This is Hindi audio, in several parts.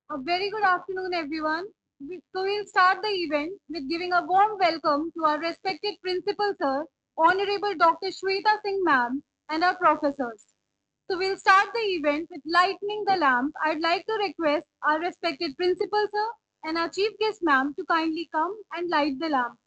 A very good afternoon, everyone. We'll start the event with giving a warm welcome to our respected principal, sir, Honorable Dr. Shweta Singh, ma'am, and our professors. So we'll start the event with lighting the lamp. I'd like to request our respected principal, sir, and our chief guest, ma'am, to kindly come and light the lamp.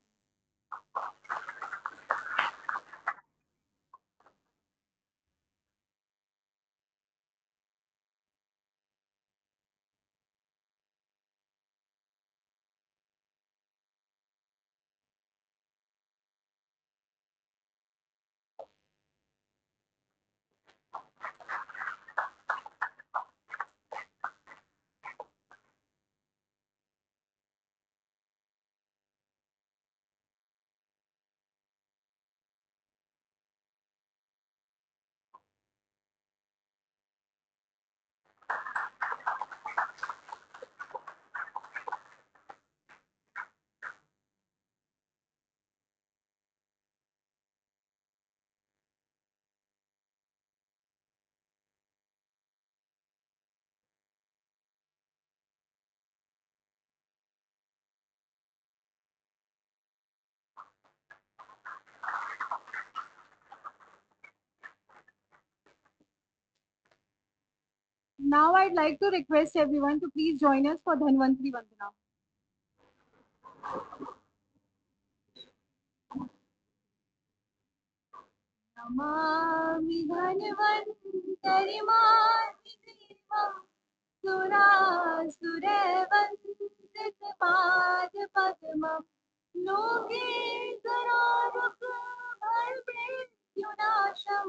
Now I'd like to request everyone to please join us for Dhanvantri Vandana. Namami धन्वन्तरिमादिदेवं सुरासुरवन्दितपादपद्मं लोकेशरारुगभयमृत्युनाशं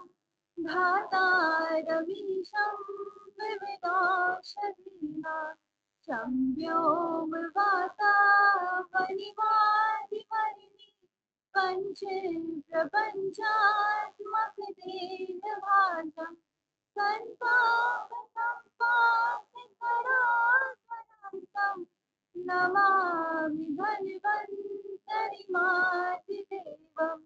धातारमीशं विविनाशधीना शम्भोमवातावनिवादिवर्णि पञ्चप्रपञ्चात्मकतेन भासं सन्पापसम्पादकरात्मनान्तं Namami धन्वन्तरिमादिदेवं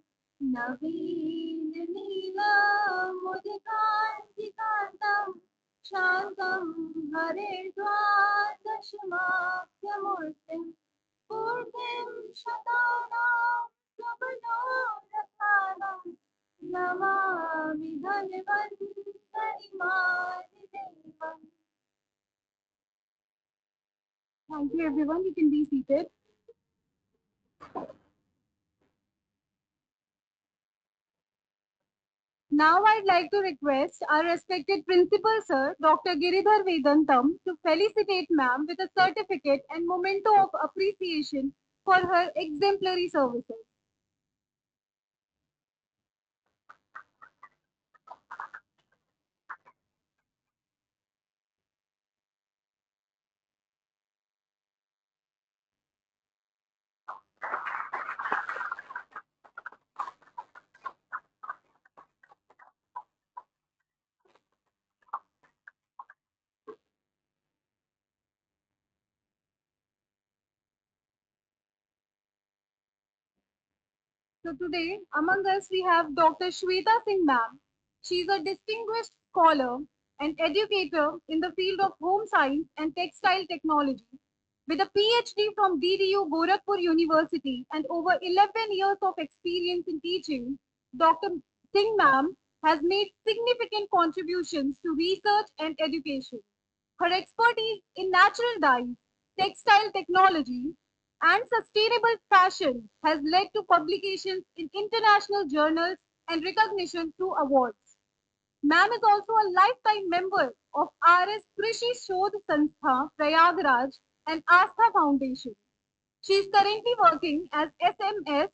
नवीननीलमुदिकान्तिकान्तं शान्तं हरेर्द्वादशमाख्यमूर्तिम् पूर्तिं शतानां सुमनोरथानां Namami धन्वन्तरिमादिदेवम्. Thank you, everyone. You can be seated. Now, I'd like to request our respected principal, sir, Dr. Giridhar Vedantam, to felicitate ma'am with a certificate and memento of appreciation for her exemplary services. So today, among us, we have Dr. Shweta Singh ma'am. She is a distinguished scholar and educator in the field of home science and textile technology. With a PhD from DDU Gorakhpur University and over 11 years of experience in teaching, Dr. Singh ma'am has made significant contributions to research and education. Her expertise in natural dyes, textile technology, and sustainable fashion has led to publications in international journals and recognition through awards. Ma'am is also a lifetime member of RS Krishi Shodh Sanstha, Prayagraj, and Astha Foundation. She is currently working as SMS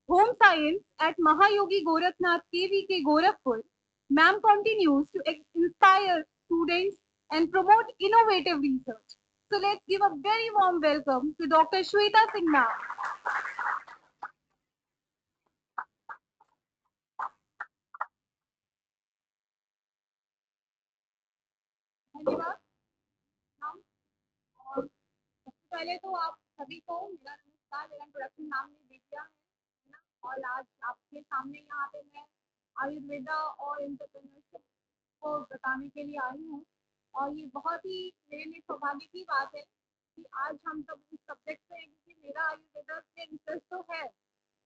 Home Science at Mahayogi Gorakhnath KVK Gorakhpur. Ma'am continues to inspire students and promote innovative research. So let's give a very warm welcome to Dr. Shweta Singh ma'am. धन्यवाद मैम। और सबसे पहले तो आप सभी को मेरा नमस्कार। मेरा इंट्रोडक्शन नाम ने दे दिया है ना। और आज आपके सामने यहाँ पे मैं आयुर्वेदा और इंटरप्रेन्योरशिप को बताने के लिए आई हूँ। और ये बहुत ही मेरे लिए सौभाग्य की बात है कि आज हम सब इस सब्जेक्ट पे हैं, क्योंकि मेरा आयुर्वेदा से इंटरेस्ट तो है,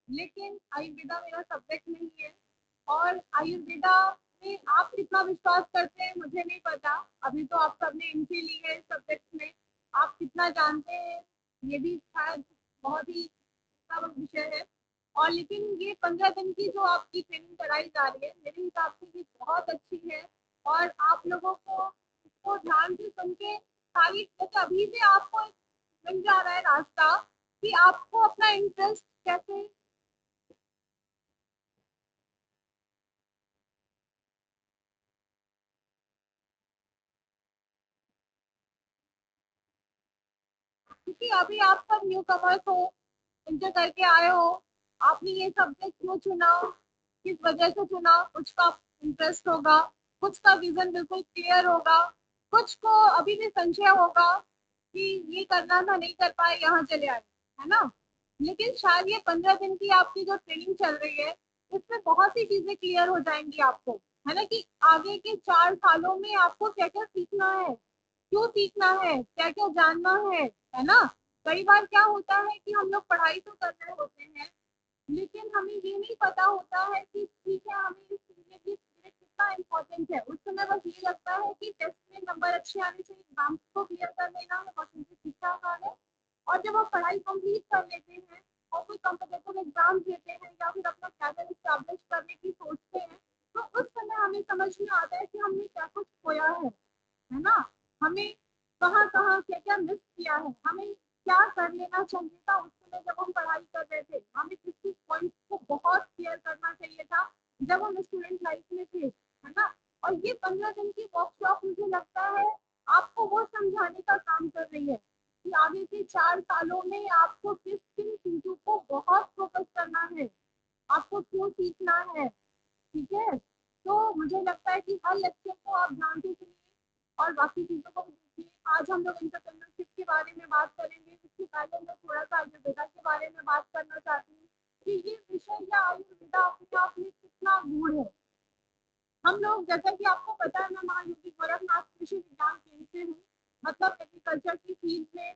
लेकिन आयुर्वेदा मेरा सब्जेक्ट नहीं है। और आयुर्वेदा में आप कितना विश्वास करते हैं मुझे नहीं पता। अभी तो आप सबने एंट्री ली है इस सब्जेक्ट में, आप कितना जानते हैं ये भी शायद बहुत ही सब विषय है। और लेकिन ये 15 दिन की जो आपकी ट्रेनिंग कराई जा रही है मेरे हिसाब से ये बहुत अच्छी है। और आप लोगों को इसको ध्यान से सुन के सारी, जैसे अभी से आपको मिल जा रहा है रास्ता कि आपको अपना इंटरेस्ट कैसे। क्योंकि अभी आप सब न्यू कमर्स हो, इंटर करके आए हो, आपने ये सब्जेक्ट क्यों चुना, किस वजह से चुना, कुछ का इंटरेस्ट होगा, कुछ का विजन बिल्कुल क्लियर होगा, कुछ को अभी भी संशय होगा कि ये करना था नहीं कर पाए यहाँ चले आए, है ना। लेकिन शायद ये 15 दिन की आपकी जो ट्रेनिंग चल रही है इसमें बहुत सी चीजें क्लियर हो जाएंगी आपको, है ना, कि आगे के 4 सालों में आपको क्या क्या सीखना है, क्यों सीखना है, क्या क्या जानना है ना। कई बार क्या होता है कि हम लोग पढ़ाई तो कर रहे होते हैं, लेकिन हमें ये नहीं पता होता है कि ठीक है हमें इस चीज की कितना इम्पोर्टेंट है। उस समय बस ये लगता है कि टेस्ट में नंबर अच्छे आने चाहिए, एग्जाम को क्लियर कर लेना है, बस उनसे ठीक ठाक आ है। और जब हम पढ़ाई कंप्लीट कर लेते हैं और कोई कॉम्पिटेटिव एग्जाम देते हैं या फिर अपना कैरियर स्टैब्लिश करने की सोचते हैं, तो उस समय हमें समझ में आता है कि हमने क्या कुछ खोया है ना। हमें कहाँ कहाँ क्या क्या मिस किया है, हमें क्या कर लेना चाहिए था उस समय जब हम पढ़ाई कर रहे थे, हमें किस किस पॉइंट को बहुत क्लियर करना चाहिए था जब हम स्टूडेंट लाइफ में थे, है ना। और ये 15 दिन की वर्कशॉप मुझे लगता है आपको वो समझाने का काम कर रही है कि आगे के 4 सालों में आपको किस किन चीजों को बहुत फोकस करना है, आपको क्यों सीखना है, ठीक है। तो मुझे लगता है कि हर लेक्चर को आप ध्यान से सुनिए और बाकी चीज़ों को भी देखिए। आज हम लोग एंटरप्रेन्योरशिप के बारे में बात करेंगे, इससे पहले मैं थोड़ा सा आयुर्वेदा के बारे में बात करना चाहती हूँ कि ये विषय या आयुर्वेदा अपने आप में कितना गूढ़ है। हम लोग, जैसा कि आपको पता है, मैं महायोगी गोरखनाथ कृषि विज्ञान केंद्र से हूँ, मतलब एग्रीकल्चर की फील्ड में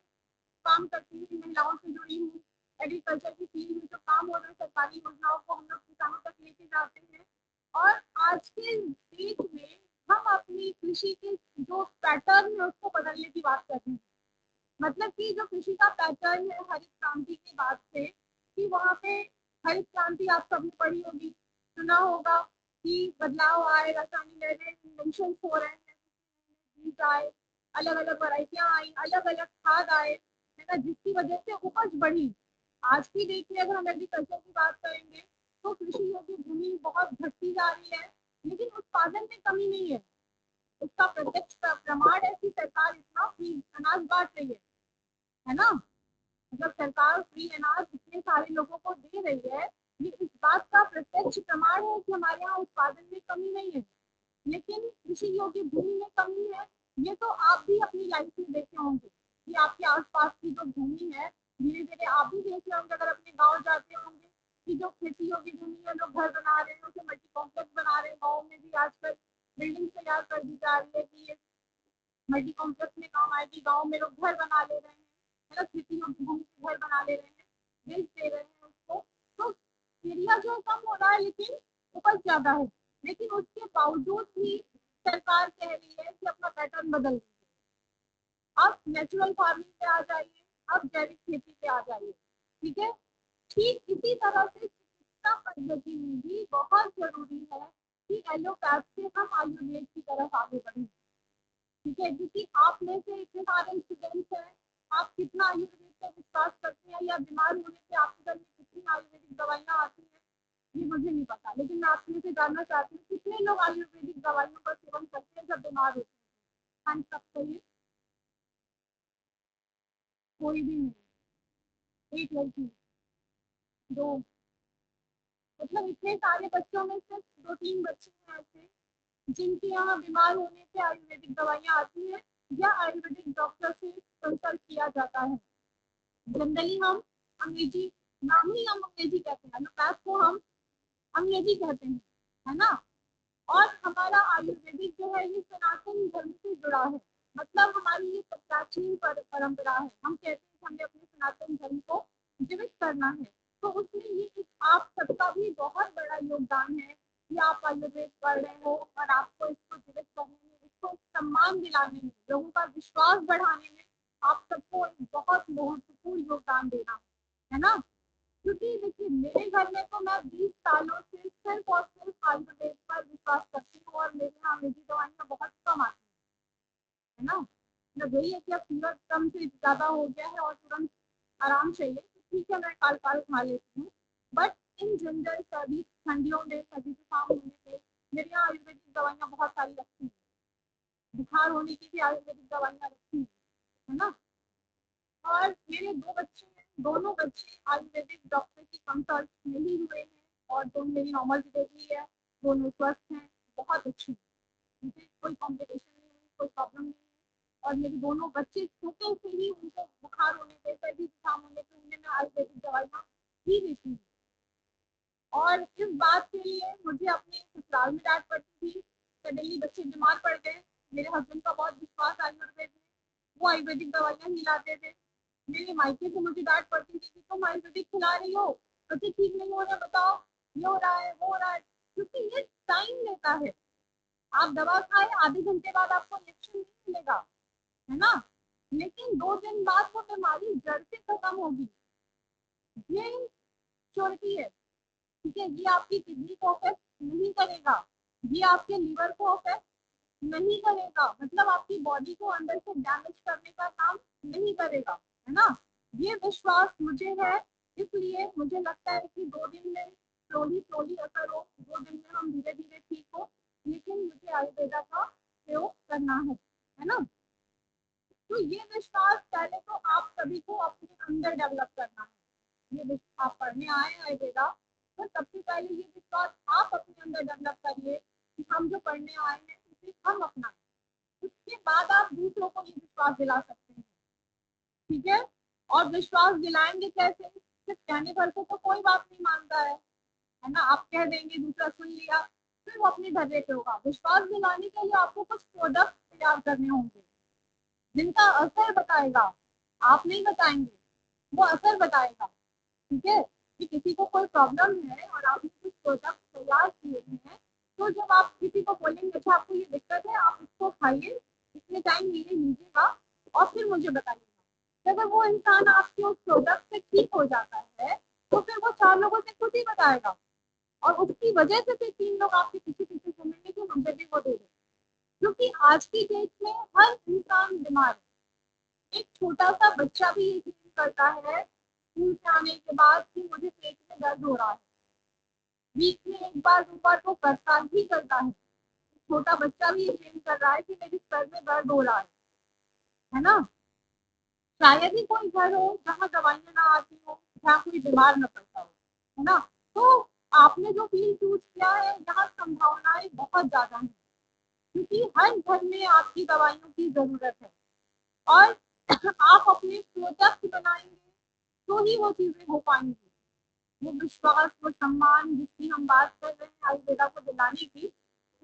काम करती हूँ, महिलाओं से जुड़ी हूँ। एग्रीकल्चर की फील्ड में जो काम हो रहा है सरकारी योजनाओं को हम लोग किसानों तक लेके जाते हैं। और आज के डेट में हम अपनी कृषि के जो पैटर्न है उसको बदलने की बात कर रहे हैं। मतलब कि जो कृषि का पैटर्न है हरित क्रांति के बाद से, कि वहाँ पे हरित क्रांति आप सबने पढ़ी होगी, सुना होगा कि बदलाव आए, रासायनिक इन्वेंशन हो रहे हैं, बीज आए, अलग अलग वराइटियां आई, अलग अलग खाद आए, है ना, जिसकी वजह से उपज बढ़ी। आज की डेट में अगर हम एग्रीकल्चर की बात करेंगे तो कृषि योग्य भूमि बहुत घटती जा रही है, लेकिन उत्पादन में कमी नहीं है। उसका प्रत्यक्ष प्रमाण है कि सरकार इतना फ्री अनाज बांट रही है ना। मतलब सरकार फ्री अनाज इतने सारे लोगों को दे रही है, ये इस बात का प्रत्यक्ष प्रमाण है कि हमारे यहाँ उत्पादन में कमी नहीं है। लेकिन कृषि योग्य भूमि में कमी है, ये तो आप भी अपनी लाइफ में देखे होंगे कि आपके आसपास की जो भूमि है, धीरे धीरे आप भी देख रहे होंगे अगर अपने गाँव जाते होंगे कि जो खेती योग्य भूमि है लोग घर बना रहे हैं, उसे मल्टी कॉम्प्लेक्स बना रहे हैं। गाँव में भी आजकल बिल्डिंग तैयार कर दी जा रही है कि ये मल्टी कॉम्प्लेक्स में काम आएगी, गाँव में लोग घर बना ले रहे हैं, है ना, खेती योग्य भूमि से घर बना ले रहे हैं, बेच दे रहे हैं उसको। तो एरिया जो कम हो रहा है लेकिन उपज ज्यादा है, लेकिन उसके बावजूद भी सरकार कह रही है कि अपना पैटर्न बदल दीजिए, अब नेचुरल फार्मिंग पे आ जाइए, अब जैविक खेती पे आ जाइए, ठीक है। ठीक इसी तरह से चिकित्सा पद्धति में भी बहुत जरूरी है कि एलोपैथ से हम आयुर्वेद की तरफ आगे बढ़ें, ठीक है। क्योंकि आप में से इतने सारे स्टूडेंट्स हैं, आप कितना आयुर्वेद पे विश्वास करते हैं या बीमार होने से आपके घर में कितनी आयुर्वेदिक दवाइयाँ आती हैं ये मुझे नहीं पता, लेकिन मैं आपसे से जानना चाहती हूँ कितने लोग आयुर्वेदिक दवाइयों का सेवन करते हैं जब बीमार होते हैं। हाँ, सब सही, कोई भी नहीं, एक लड़की, दो, मतलब इतने सारे बच्चों में सिर्फ 2-3 बच्चे हैं ऐसे जिनके यहाँ बीमार होने से आयुर्वेदिक दवाइयाँ आती हैं या आयुर्वेदिक डॉक्टर से कंसल्ट किया जाता है। जनरली हम अंग्रेजी, नाम ही हम अंग्रेजी कहते हैं, एलोपैथ को हम अंग्रेजी कहते हैं, है ना। और हमारा आयुर्वेदिक जो है ये सनातन धर्म से जुड़ा है, मतलब हमारी ये प्राचीन परंपरा है। हम कहते हैं कि हमें अपने सनातन धर्म को जीवित करना है, तो उसमें ये आप सबका भी बहुत बड़ा योगदान है कि आप आयुर्वेद पढ़ रहे हो और आपको इसको जीवित करने में, इसको सम्मान दिलाने में, लोगों का विश्वास बढ़ाने में आप सबको एक बहुत महत्वपूर्ण योगदान देना है ना। क्योंकि देखिए मेरे घर में तो मैं 20 सालों से सिर्फ और सिर्फ आयुर्वेद पर विश्वास करती हूँ और मेरे यहाँ अंग्रेजी दवाइयाँ बहुत कम आती है ना। मतलब वही है कि अब फीवर कम से ज़्यादा हो गया है और तुरंत आराम चाहिए तो ठीक है, मैं काल काल खा लेती हूँ। बट इन जनरल सर्दी ठंडियों में सर्दी जुकाम होने पे मेरे यहाँ आयुर्वेदिक दवाइयाँ बहुत सारी रखी हैं, बुखार होने की भी आयुर्वेदिक दवाइयाँ रखी हैं, है ना। और मेरे 2 बच्चे हैं, दोनों बच्चे आयुर्वेदिक डॉक्टर की कंसल्ट में ही हुए हैं और दोनों मेरी नॉर्मल डिलीवरी है, दोनों स्वस्थ हैं, बहुत अच्छी हैं। मुझे कोई कॉम्प्लिकेशन नहीं है, कोई प्रॉब्लम नहीं है। और मेरे दोनों बच्चे छोटे से ही उनको बुखार होने पे, सर्दी जुकाम होने पे उन्हें मैं आयुर्वेदिक दवाइयाँ ही देती हूँ। और इस बात के लिए मुझे अपने ससुराल में डांट पड़ती थी, सडनली बच्चे बीमार पड़ गए, मेरे हस्बैंड का बहुत विश्वास आयुर्वेद में, वो आयुर्वेदिक दवाइयाँ खिलाते थे। मेरे मायके से मुझे डांट पड़ती थी कि तुम आयुर्वेदिक खिला रही हो, बच्चे ठीक नहीं हो रहे, बताओ ये हो रहा है वो हो रहा है, क्योंकि ये टाइम लेता है। आप दवा खाए आधे घंटे बाद आपको इंजेक्शन नहीं मिलेगा, है ना, लेकिन 2 दिन बाद वो बीमारी जड़ से खत्म होगी। ये श्योरिटी है, ठीक है। ये आपकी किडनी को अफेक्ट नहीं करेगा, ये आपके लीवर को अफेक्ट नहीं करेगा, मतलब आपकी बॉडी को अंदर से डैमेज करने का काम नहीं करेगा, है ना। ये विश्वास मुझे है, इसलिए मुझे लगता है कि 2 दिन में स्लोली स्लोली असर हो, 2 दिन में हम धीरे धीरे ठीक हो, लेकिन मुझे आयुर्वेदा का प्रयोग करना है ना। तो ये विश्वास पहले तो आप सभी को अपने अंदर डेवलप करना है। ये आप पढ़ने आए आयुर्वेदा, तो सबसे पहले ये विश्वास आप अपने अंदर डेवलप करिए कि हम जो पढ़ने आए हैं उसे हम अपनाएं। उसके बाद आप दूसरों को ये विश्वास दिला सकते हैं, ठीक है। और विश्वास दिलाएंगे कैसे, सिर्फ कहने भर से तो कोई बात नहीं मानता है ना। आप कह देंगे दूसरा सुन लिया, फिर वो अपने धर्रे पे होगा। विश्वास दिलाने के लिए आपको कुछ प्रोडक्ट तैयार करने होंगे जिनका असर बताएगा, आप नहीं बताएंगे, वो असर बताएगा, ठीक है। कि किसी को कोई प्रॉब्लम है और आपने कुछ प्रोडक्ट तैयार किए हैं, तो जब आप किसी को बोलेंगे अच्छा आपको ये दिक्कत है, आप इसको खाइए, इतने टाइम लिए लीजिएगा और फिर मुझे बताइएगा। अगर वो इंसान आपके उस प्रोडक्ट से ठीक हो जाता है तो फिर वो 4 लोगों से खुद ही बताएगा और उसकी वजह से फिर 3 लोग आपके पीछे पीछे घूमेंगे कि मुझे भी वो दे दे। क्योंकि आज की डेट में हर इंसान बीमार है, एक छोटा सा बच्चा भी ये फील करता है स्कूल से आने के बाद कि मुझे पेट में दर्द हो रहा है, वीक में एक बार 2 बार तो करता ही करता है। छोटा बच्चा भी ये फील कर रहा है कि मेरे सर में दर्द हो रहा है ना। शायद ही कोई घर हो जहाँ दवाइयाँ ना आती हो, जहाँ कोई बीमार न पड़ता हो, है ना। तो आपने जो फील्ड चूज किया है यहाँ संभावनाएं बहुत ज्यादा हैं, क्योंकि हर घर में आपकी दवाइयों की जरूरत है और आप अपने प्रोडक्ट बनाएंगे तो ही वो चीजें हो पाएंगी। वो विश्वास, वो सम्मान जिसकी हम बात कर रहे हैं आयुर्वेदा को दिलाने की,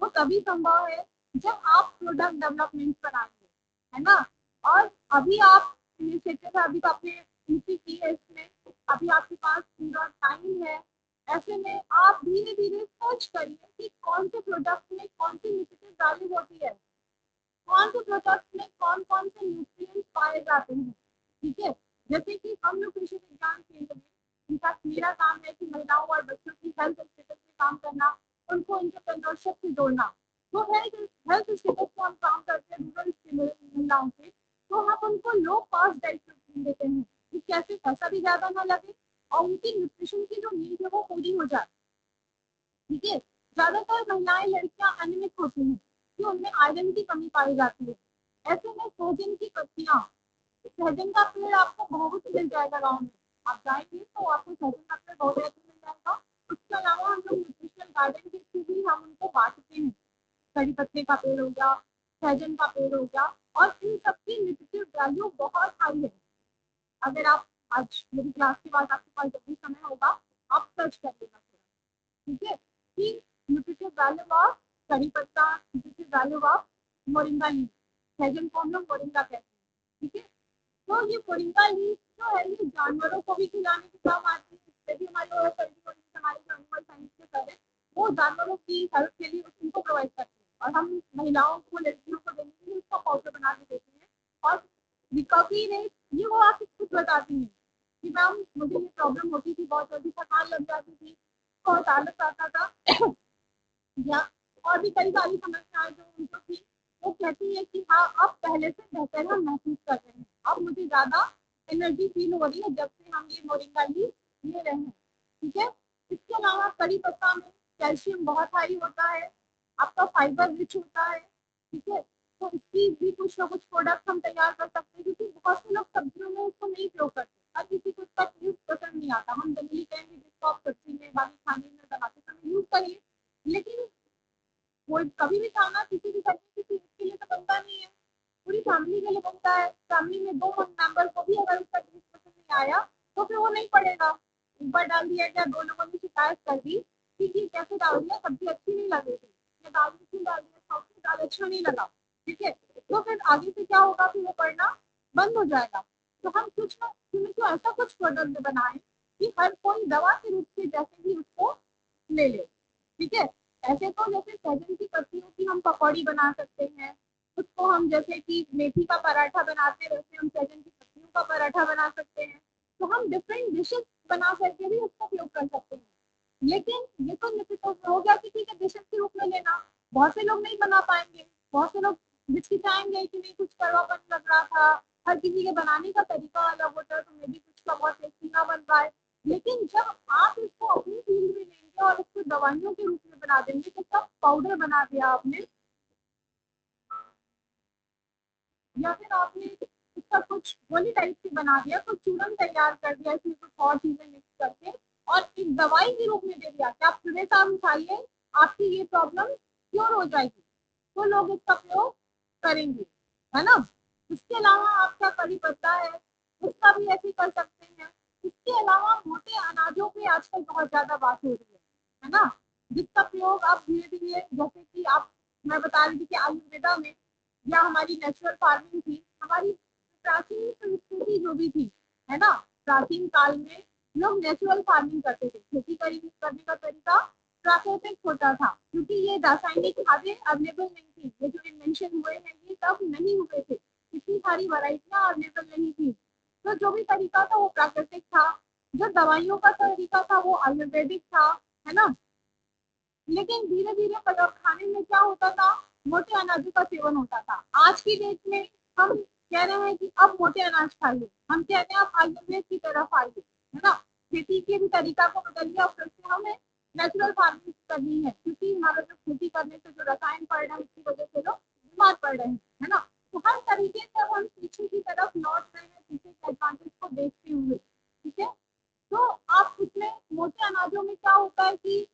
वो तभी संभव है जब आप प्रोडक्ट डेवलपमेंट पर आएंगे, है ना। और अभी आप इनिशिएटिव अभी तो आपने इनकी की है, इसमें अभी आपके पास पूरा टाइम है। ऐसे में आप धीरे धीरे सर्च करिए कि कौन से प्रोडक्ट में कौन सी न्यूट्रिटिव वैल्यू होती है, कौन से प्रोडक्ट में कौन कौन से न्यूट्रिएंट्स पाए जाते हैं, ठीक है। जैसे कि हम लोग कृषि विज्ञान केंद्र में, इनफैक्ट मेरा काम है कि महिलाओं और बच्चों की हेल्थ स्टेटस में काम करना, उनको एंटरप्रेन्योरशिप से जोड़ना। तो हेल्थ हेल्थ स्टेटस में हम काम करते हैं रूरल महिलाओं से, तो हम उनको लो कॉस्ट डाइट देते हैं कि कैसे पैसा भी ज़्यादा ना लगे और उनकी न्यूट्रिशन की जो नीड है वो पूरी हो जाए, ठीक है। ज़्यादातर महिलाएं लड़कियां एनीमिक होती हैं कि उनमें आयरन की कमी पाई जाती है। ऐसे में सहजन की पत्तियां, सहजन का पेड़ आपको बहुत मिल जाएगा गाँव में, आप जाएंगे तो आपको सहजन का पेड़ बहुत ऐसे मिल जाएगा। उसके अलावा हम लोग न्यूट्रिशनल गार्डन के थ्रू भी हम उनको बांटते हैं, कड़ी पत्ते का पेड़ हो गया, सहजन का पेड़ हो गया, और इन सबकी न्यूट्रिटिव वैल्यू बहुत हाई है। अगर आप आज मेरी क्लास के बाद आपके पास जब भी समय होगा आप सर्च कर लेना, ठीक है, कि न्यूट्रिटिव वैल्यू ऑफ करी पत्ता, nutritive value of moringa leaf, सहजन को हम लोग मोरिंगा कहते हैं, ठीक है। तो ये मोरिंगा लीफ जो है ये जानवरों को भी खिलाने के काम आती है, इससे भी हमारे हमारे जो एनिमल साइंस के सर है वो जानवरों की हेल्थ के लिए उनको प्रोवाइड करते हैं, और हम महिलाओं को लड़कियों को देने के लिए उसका पाउडर बना के देते हैं। और रिकवरी रेट ये वो आपको खुद बताती है कि मैम मुझे ये प्रॉब्लम होती थी, बहुत जल्दी थकान लग जाती थी, बहुत आलस आता था या और भी कई सारी समस्याएं जो उनको थी, वो कहती है कि हाँ अब पहले से बेहतर हम महसूस कर रहे हैं, अब मुझे ज्यादा एनर्जी फील हो रही है जब से हम ये मोरिंगा लीफ ले रहे हैं, ठीक है। इसके अलावा कड़ी पत्ता में कैल्शियम बहुत हाई होता है, आपका फाइबर रिच होता है, ठीक है। तो इसकी भी कुछ ना कुछ प्रोडक्ट हम तैयार कर सकते हैं, क्योंकि बहुत से लोग सब्जियों में इसको नहीं प्रयोग करते, हर किसी को इसका यूज पसंद नहीं आता। हम जनरली कहेंगे जिसको आप सब्जी में बाकी खाने में बनाते समय यूज करिए, लेकिन कोई कभी भी खाना किसी भी तरीके की चीज के लिए तो बनता नहीं है, पूरी फैमिली के लिए बनता है। फैमिली में दो मेंबर को भी अगर उसका टेस्ट पसंद नहीं आया तो फिर वो नहीं पड़ेगा, ऊपर डाल दिया क्या, दो लोगों ने शिकायत कर दी कि ये कैसे डाल दिया, सब्जी अच्छी नहीं लग रही थी, ये दाल क्यों डाल दिया, सब्जी दाल अच्छा नहीं लगा, ठीक है। तो फिर आगे से क्या होगा, फिर वो पढ़ना बंद हो जाएगा। तो हम कुछ ना क्यों ऐसा कुछ प्रोडक्ट बनाए कि हर कोई दवा के रूप से जैसे भी उसको ले ले, ठीक है। ऐसे तो जैसे सहजन की पत्तियों की हम पकौड़ी बना सकते हैं, उसको हम जैसे कि मेथी का पराठा बनाते हैं वैसे हम सहजन की पत्तियों का पराठा बना सकते हैं। तो हम डिफरेंट डिशेस बना करके भी उसका उपयोग कर सकते हैं। लेकिन ये तो निश्चित हो गया कि ठीक है डिशेस के रूप में लेना, बहुत से लोग नहीं बना पाएंगे, बहुत से लोग हिचकिचाएंगे कि नहीं कुछ कड़वापन लग रहा था, हर किसी के बनाने का तरीका अलग होता है, तो मे भी कुछ का बहुत टेस्टी ना बन पाए। लेकिन जब आप इसको अपनी फील्ड में लेंगे और इसको दवाइयों के रूप में बना देंगे, तो सब पाउडर बना दिया आपने, या फिर आपने इसका कुछ गोली टाइप से बना दिया, कुछ चूरन तैयार कर दिया, इसमें कुछ और चीजें मिक्स करके और एक दवाई के रूप में दे दिया कि आप सुबह शाम खाइए, आपकी ये प्रॉब्लम क्योर हो जाएगी, तो लोग इसका प्रयोग करेंगे, है ना। इसके अलावा आपका कड़ी पत्ता है, उसका भी ऐसे कर सकते हैं। इसके अलावा मोटे अनाजों पे आजकल बहुत ज्यादा बात हो रही है ना, जिसका प्रयोग आप धीरे धीरे जैसे कि आप, मैं बता रही थी कि आयुर्वेदा में या हमारी नेचुरल फार्मिंग थी, हमारी प्राचीन संस्कृति जो भी थी, है ना, प्राचीन काल में लोग नेचुरल फार्मिंग करते थे, खेती करने का तरीका प्राकृतिक होता था, क्योंकि ये रासायनिक खादें अवेलेबल नहीं थी, ये जो इन्वेंशन हुए हैं ये तब नहीं हुए थे, इतनी सारी वैरायटियां अवेलेबल नहीं थी। तो जो भी तरीका था वो प्राकृतिक था, जो दवाइयों का तरीका था वो आयुर्वेदिक था, है ना। लेकिन धीरे धीरे खाने में क्या होता था, मोटे अनाजों का सेवन होता था। आज की डेट में हम कह रहे हैं कि अब मोटे अनाज खाइए, हम कहते हैं आप आयुर्वेद की तरफ आइए, है ना। खेती के भी तरीका को बदलिए और फिर से हमें नेचुरल फार्मिंग करनी है, क्योंकि हमारा जो खेती करने से जो रसायन पड़ रहा है उसकी वजह से लोग बीमार पड़ रहे हैं, है ना। तो हर तरीके से हम पीछे की तरफ लौट रहे हैं, पीछे के एडवांटेज को देखते हुए, ठीक है। तो आप उसमें मोटे अनाजों में क्या होता है कि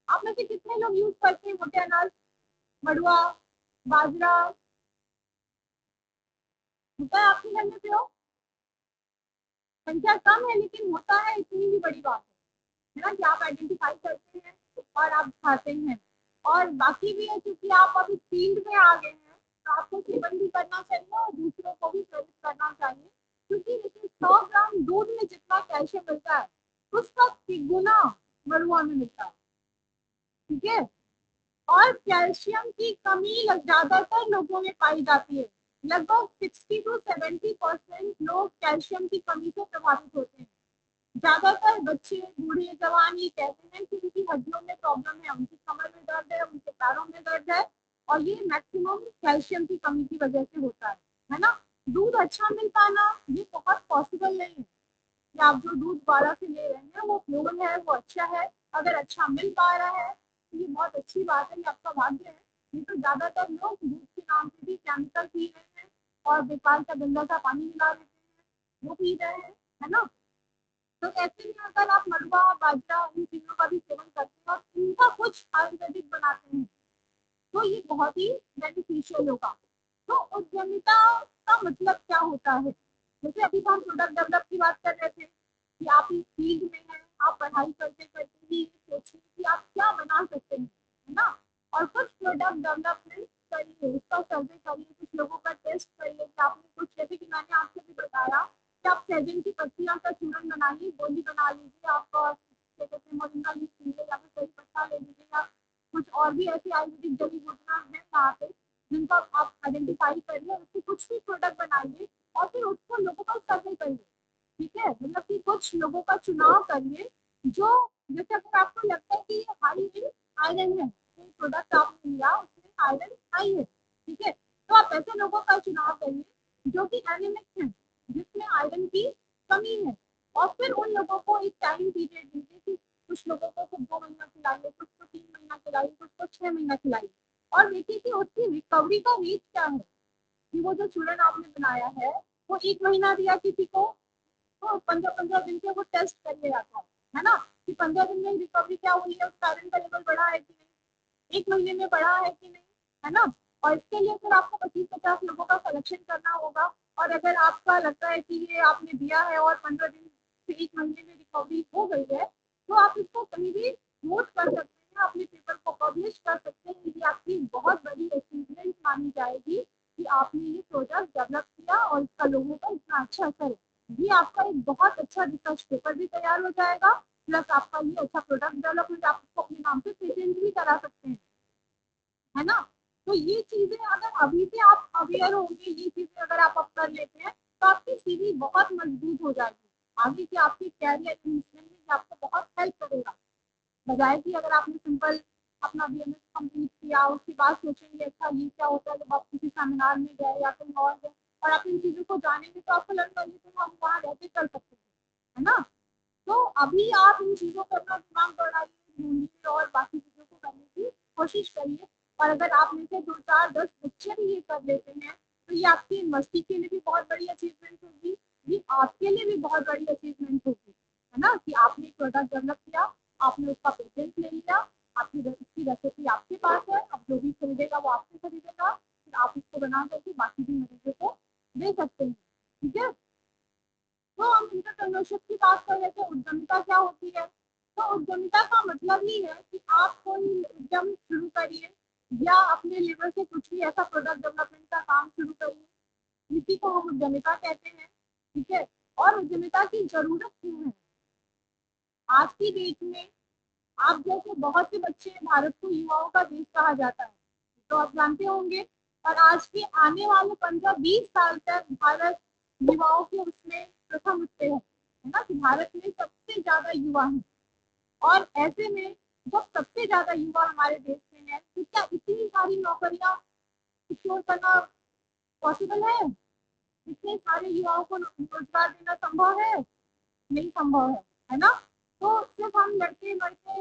आप में से कितने लोग यूज करते हैं मोटे अनाज, मड़ुआ, बाजरा, होता है आपके घर में प्रयोग? संख्या कम है लेकिन होता है, इतनी भी बड़ी बात है ना, कि आप आइडेंटिफाई करते हैं और आप खाते हैं। और बाकी भी है क्योंकि आप अभी फील्ड में आ गए हैं, तो आपको सेवन भी करना चाहिए और दूसरों को भी प्रेरित करना चाहिए, क्योंकि देखिए 100 ग्राम दूध में जितना कैल्शियम मिलता है उसका तिगुना मरुआ में मिलता है, ठीक है। और कैल्शियम की कमी ज्यादातर लोगों में पाई जाती है, लगभग 60 to 70% लोग कैल्शियम की कमी से प्रभावित होते हैं। ज्यादातर बच्चे, बूढ़े, जवान ये कहते हैं कि उनकी हड्डियों में प्रॉब्लम है, उनकी कमर में दर्द है, उनके पैरों में दर्द है, और ये मैक्सिमम कैल्शियम की कमी की वजह से होता है ना। दूध अच्छा मिल पाना ये बहुत पॉसिबल नहीं है कि आप जो दूध बारह से ले रहे हैं वो प्योर है, वो अच्छा है। अगर अच्छा मिल पा रहा है तो ये बहुत अच्छी बात है, ये आपका भाग्य है। नहीं तो ज्यादातर लोग दूध के नाम पे भी केमिकल पी रहे हैं और बेकार का गंदा सा पानी मिला देते हैं, वो पी रहे हैं, है ना। तो ऐसे में अगर आप मलबा, बाजरा इन चीजों का भी सेवन करते हैं और इनका कुछ आयुर्वेदिक बनाते हैं तो ये बहुत ही बेनिफिशियल होगा। तो उद्यमिता का मतलब क्या होता है, जैसे अभी तो हम प्रोडक्ट डेवलप की बात कर रहे थे कि आप इस फील्ड में हैं, आप पढ़ाई करते करते ही सोचिए कि आप क्या बना सकते हैं, है ना। और कुछ प्रोडक्ट डेवलपमेंट करिए, उसका सर्वे करिए, कुछ लोगों का टेस्ट को आप आइडेंटिफाई करिए, उससे कुछ भी प्रोडक्ट बनाइए और फिर उसको लोगों का सर्वे करिए। ठीक है, मतलब कि कुछ लोगों का चुनाव करिए जो, जैसे अगर आपको लगता है कि ये हाई इन आयरन है, कोई प्रोडक्ट आपने लिया उसमें आयरन हाई है, ठीक है, तो आप ऐसे लोगों का चुनाव करिए जो कि एनीमिक है, जिसमें आयरन की कमी है, और फिर उन लोगों को एक टाइम पीरियड दीजिए कि कुछ लोगों को 2 महीना खिलाइए, कुछ को 3 महीना खिलाइए, कुछ को 6 महीना खिलाइए, और देखिए कि उसकी रिकवरी का रेट क्या है, कि वो जो चूर्ण आपने बनाया है वो 1 महीना दिया किसी को, तो 15-15 दिन से वो टेस्ट करिए जाता है ना, कि 15 दिन में रिकवरी क्या हुई है, उसका आयरन का लेवल बढ़ा है कि नहीं, 1 महीने में बढ़ा है कि नहीं, है ना। और इसके लिए फिर आपको 25-50 लोगों का कलेक्शन करना होगा, और अगर आपका लगता है कि ये आपने दिया है और 15 दिन से 1 महीने में रिकवरी हो गई है, तो आप इसको कहीं भी नोट कर सकते हैं, अपने पेपर को पब्लिश कर सकते हैं, ये आपकी बहुत बड़ी अचीवमेंट मानी जाएगी कि आपने ये प्रोडक्ट डेवलप किया और इसका लोगों का इतना अच्छा असर है। ये आपका एक बहुत अच्छा रिसर्च पेपर भी तैयार हो जाएगा, प्लस आपका ये अच्छा प्रोडक्ट डेवलप हो जाए, आप इसको अपने नाम से पेटेंट भी करा सकते हैं, है ना। तो ये चीजें अगर अभी से आप अवेयर होंगे, ये चीजें अगर आप अब कर लेते हैं, तो आपकी सीवी बहुत मजबूत हो जाएगी, आगे की आपकी कैरियर इनिशिएशन में आपको बहुत हेल्प करेगा, बजाय कि अगर आपने सिंपल अपना बीएमएस कंप्लीट किया उसके बाद सोचेंगे अच्छा ये क्या होता है, जब आप किसी सेमिनार में गए या कहीं और गए और आप इन चीज़ों को जानेंगे तो आपको लगेगा ये तो हम वहाँ रहते कर सकते हैं, है ना। तो अभी आप इन चीज़ों पर अपना दिमाग बढ़ाइए, ढूंढिए और बाकी चीज़ों को करने की कोशिश करिए, और अगर आप में से 2 4 10 बच्चे भी ये कर लेते हैं तो ये आपकी यूनिवर्सिटी के लिए भी बहुत बड़ी अचीवमेंट होगी, ये आपके लिए भी बहुत बड़ी अचीवमेंट होगी, है ना, कि आपने एक प्रोडक्ट डेवलप किया, आपने उसका पेटेंट ले लिया, आपकी उसकी रेसिपी आपके पास है, अब जो भी खरीदेगा वो आपसे खरीदेगा, फिर आप उसको बना करके बाकी भी मरीजों को दे सकते हैं। ठीक है, तो हम इंटरप्रेन्योरशिप की बात कर रहे थे, उद्यमिता क्या होती है, तो उद्यमिता का मतलब ही है कि आप कोई उद्यम शुरू करिए या अपने लेवल से कुछ भी ऐसा प्रोडक्ट डेवलपमेंट का काम शुरू करिए, इसी को हम उद्यमिता कहते हैं। ठीक है, और उद्यमिता की जरूरत क्यों है आज की डेट में, आप जैसे बहुत से बच्चे, भारत को युवाओं का देश कहा जाता है तो आप जानते होंगे, और आज के आने वाले 15-20 साल तक भारत युवाओं के उसमें प्रथम पे है ना, कि भारत में सबसे ज्यादा युवा हैं, और ऐसे में जब सबसे ज्यादा युवा हमारे देश में है तो क्या इतनी सारी नौकरियां सिक्योर करना पॉसिबल है, इतने सारे युवाओं को रोजगार देना संभव है, नहीं संभव है ना। तो सिर्फ हम लड़के लड़के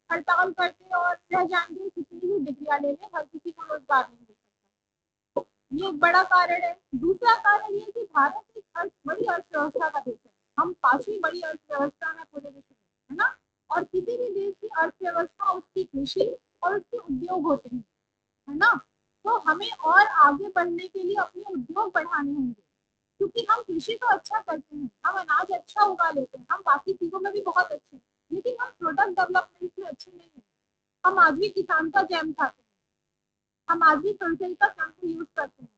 हड़ताल करते और रह जाएंगे, कितनी भी डिग्रियां ले लें, हर किसी को रोजगार नहीं दे सकता, ये एक बड़ा कारण है। दूसरा कारण ये कि भारत एक बड़ी अर्थव्यवस्था का देश है, हम 5वीं बड़ी अर्थव्यवस्था है पूरे विश्व में, है ना, और किसी भी देश की अर्थव्यवस्था उसकी कृषि और उसके उद्योग होते हैं, है ना। तो हमें और आगे बढ़ने के लिए अपने उद्योग बढ़ाने होंगे, क्योंकि हम कृषि तो अच्छा करते हैं, हम अनाज अच्छा उगा लेते हैं, हम बाकी चीजों में भी बहुत अच्छे हैं, लेकिन हम प्रोडक्ट डेवलपमेंट में अच्छे नहीं हैं। हम आज भी किसान का जैम खाते हैं, हम आज भी सनसिल्क का शैम्पू यूज करते हैं।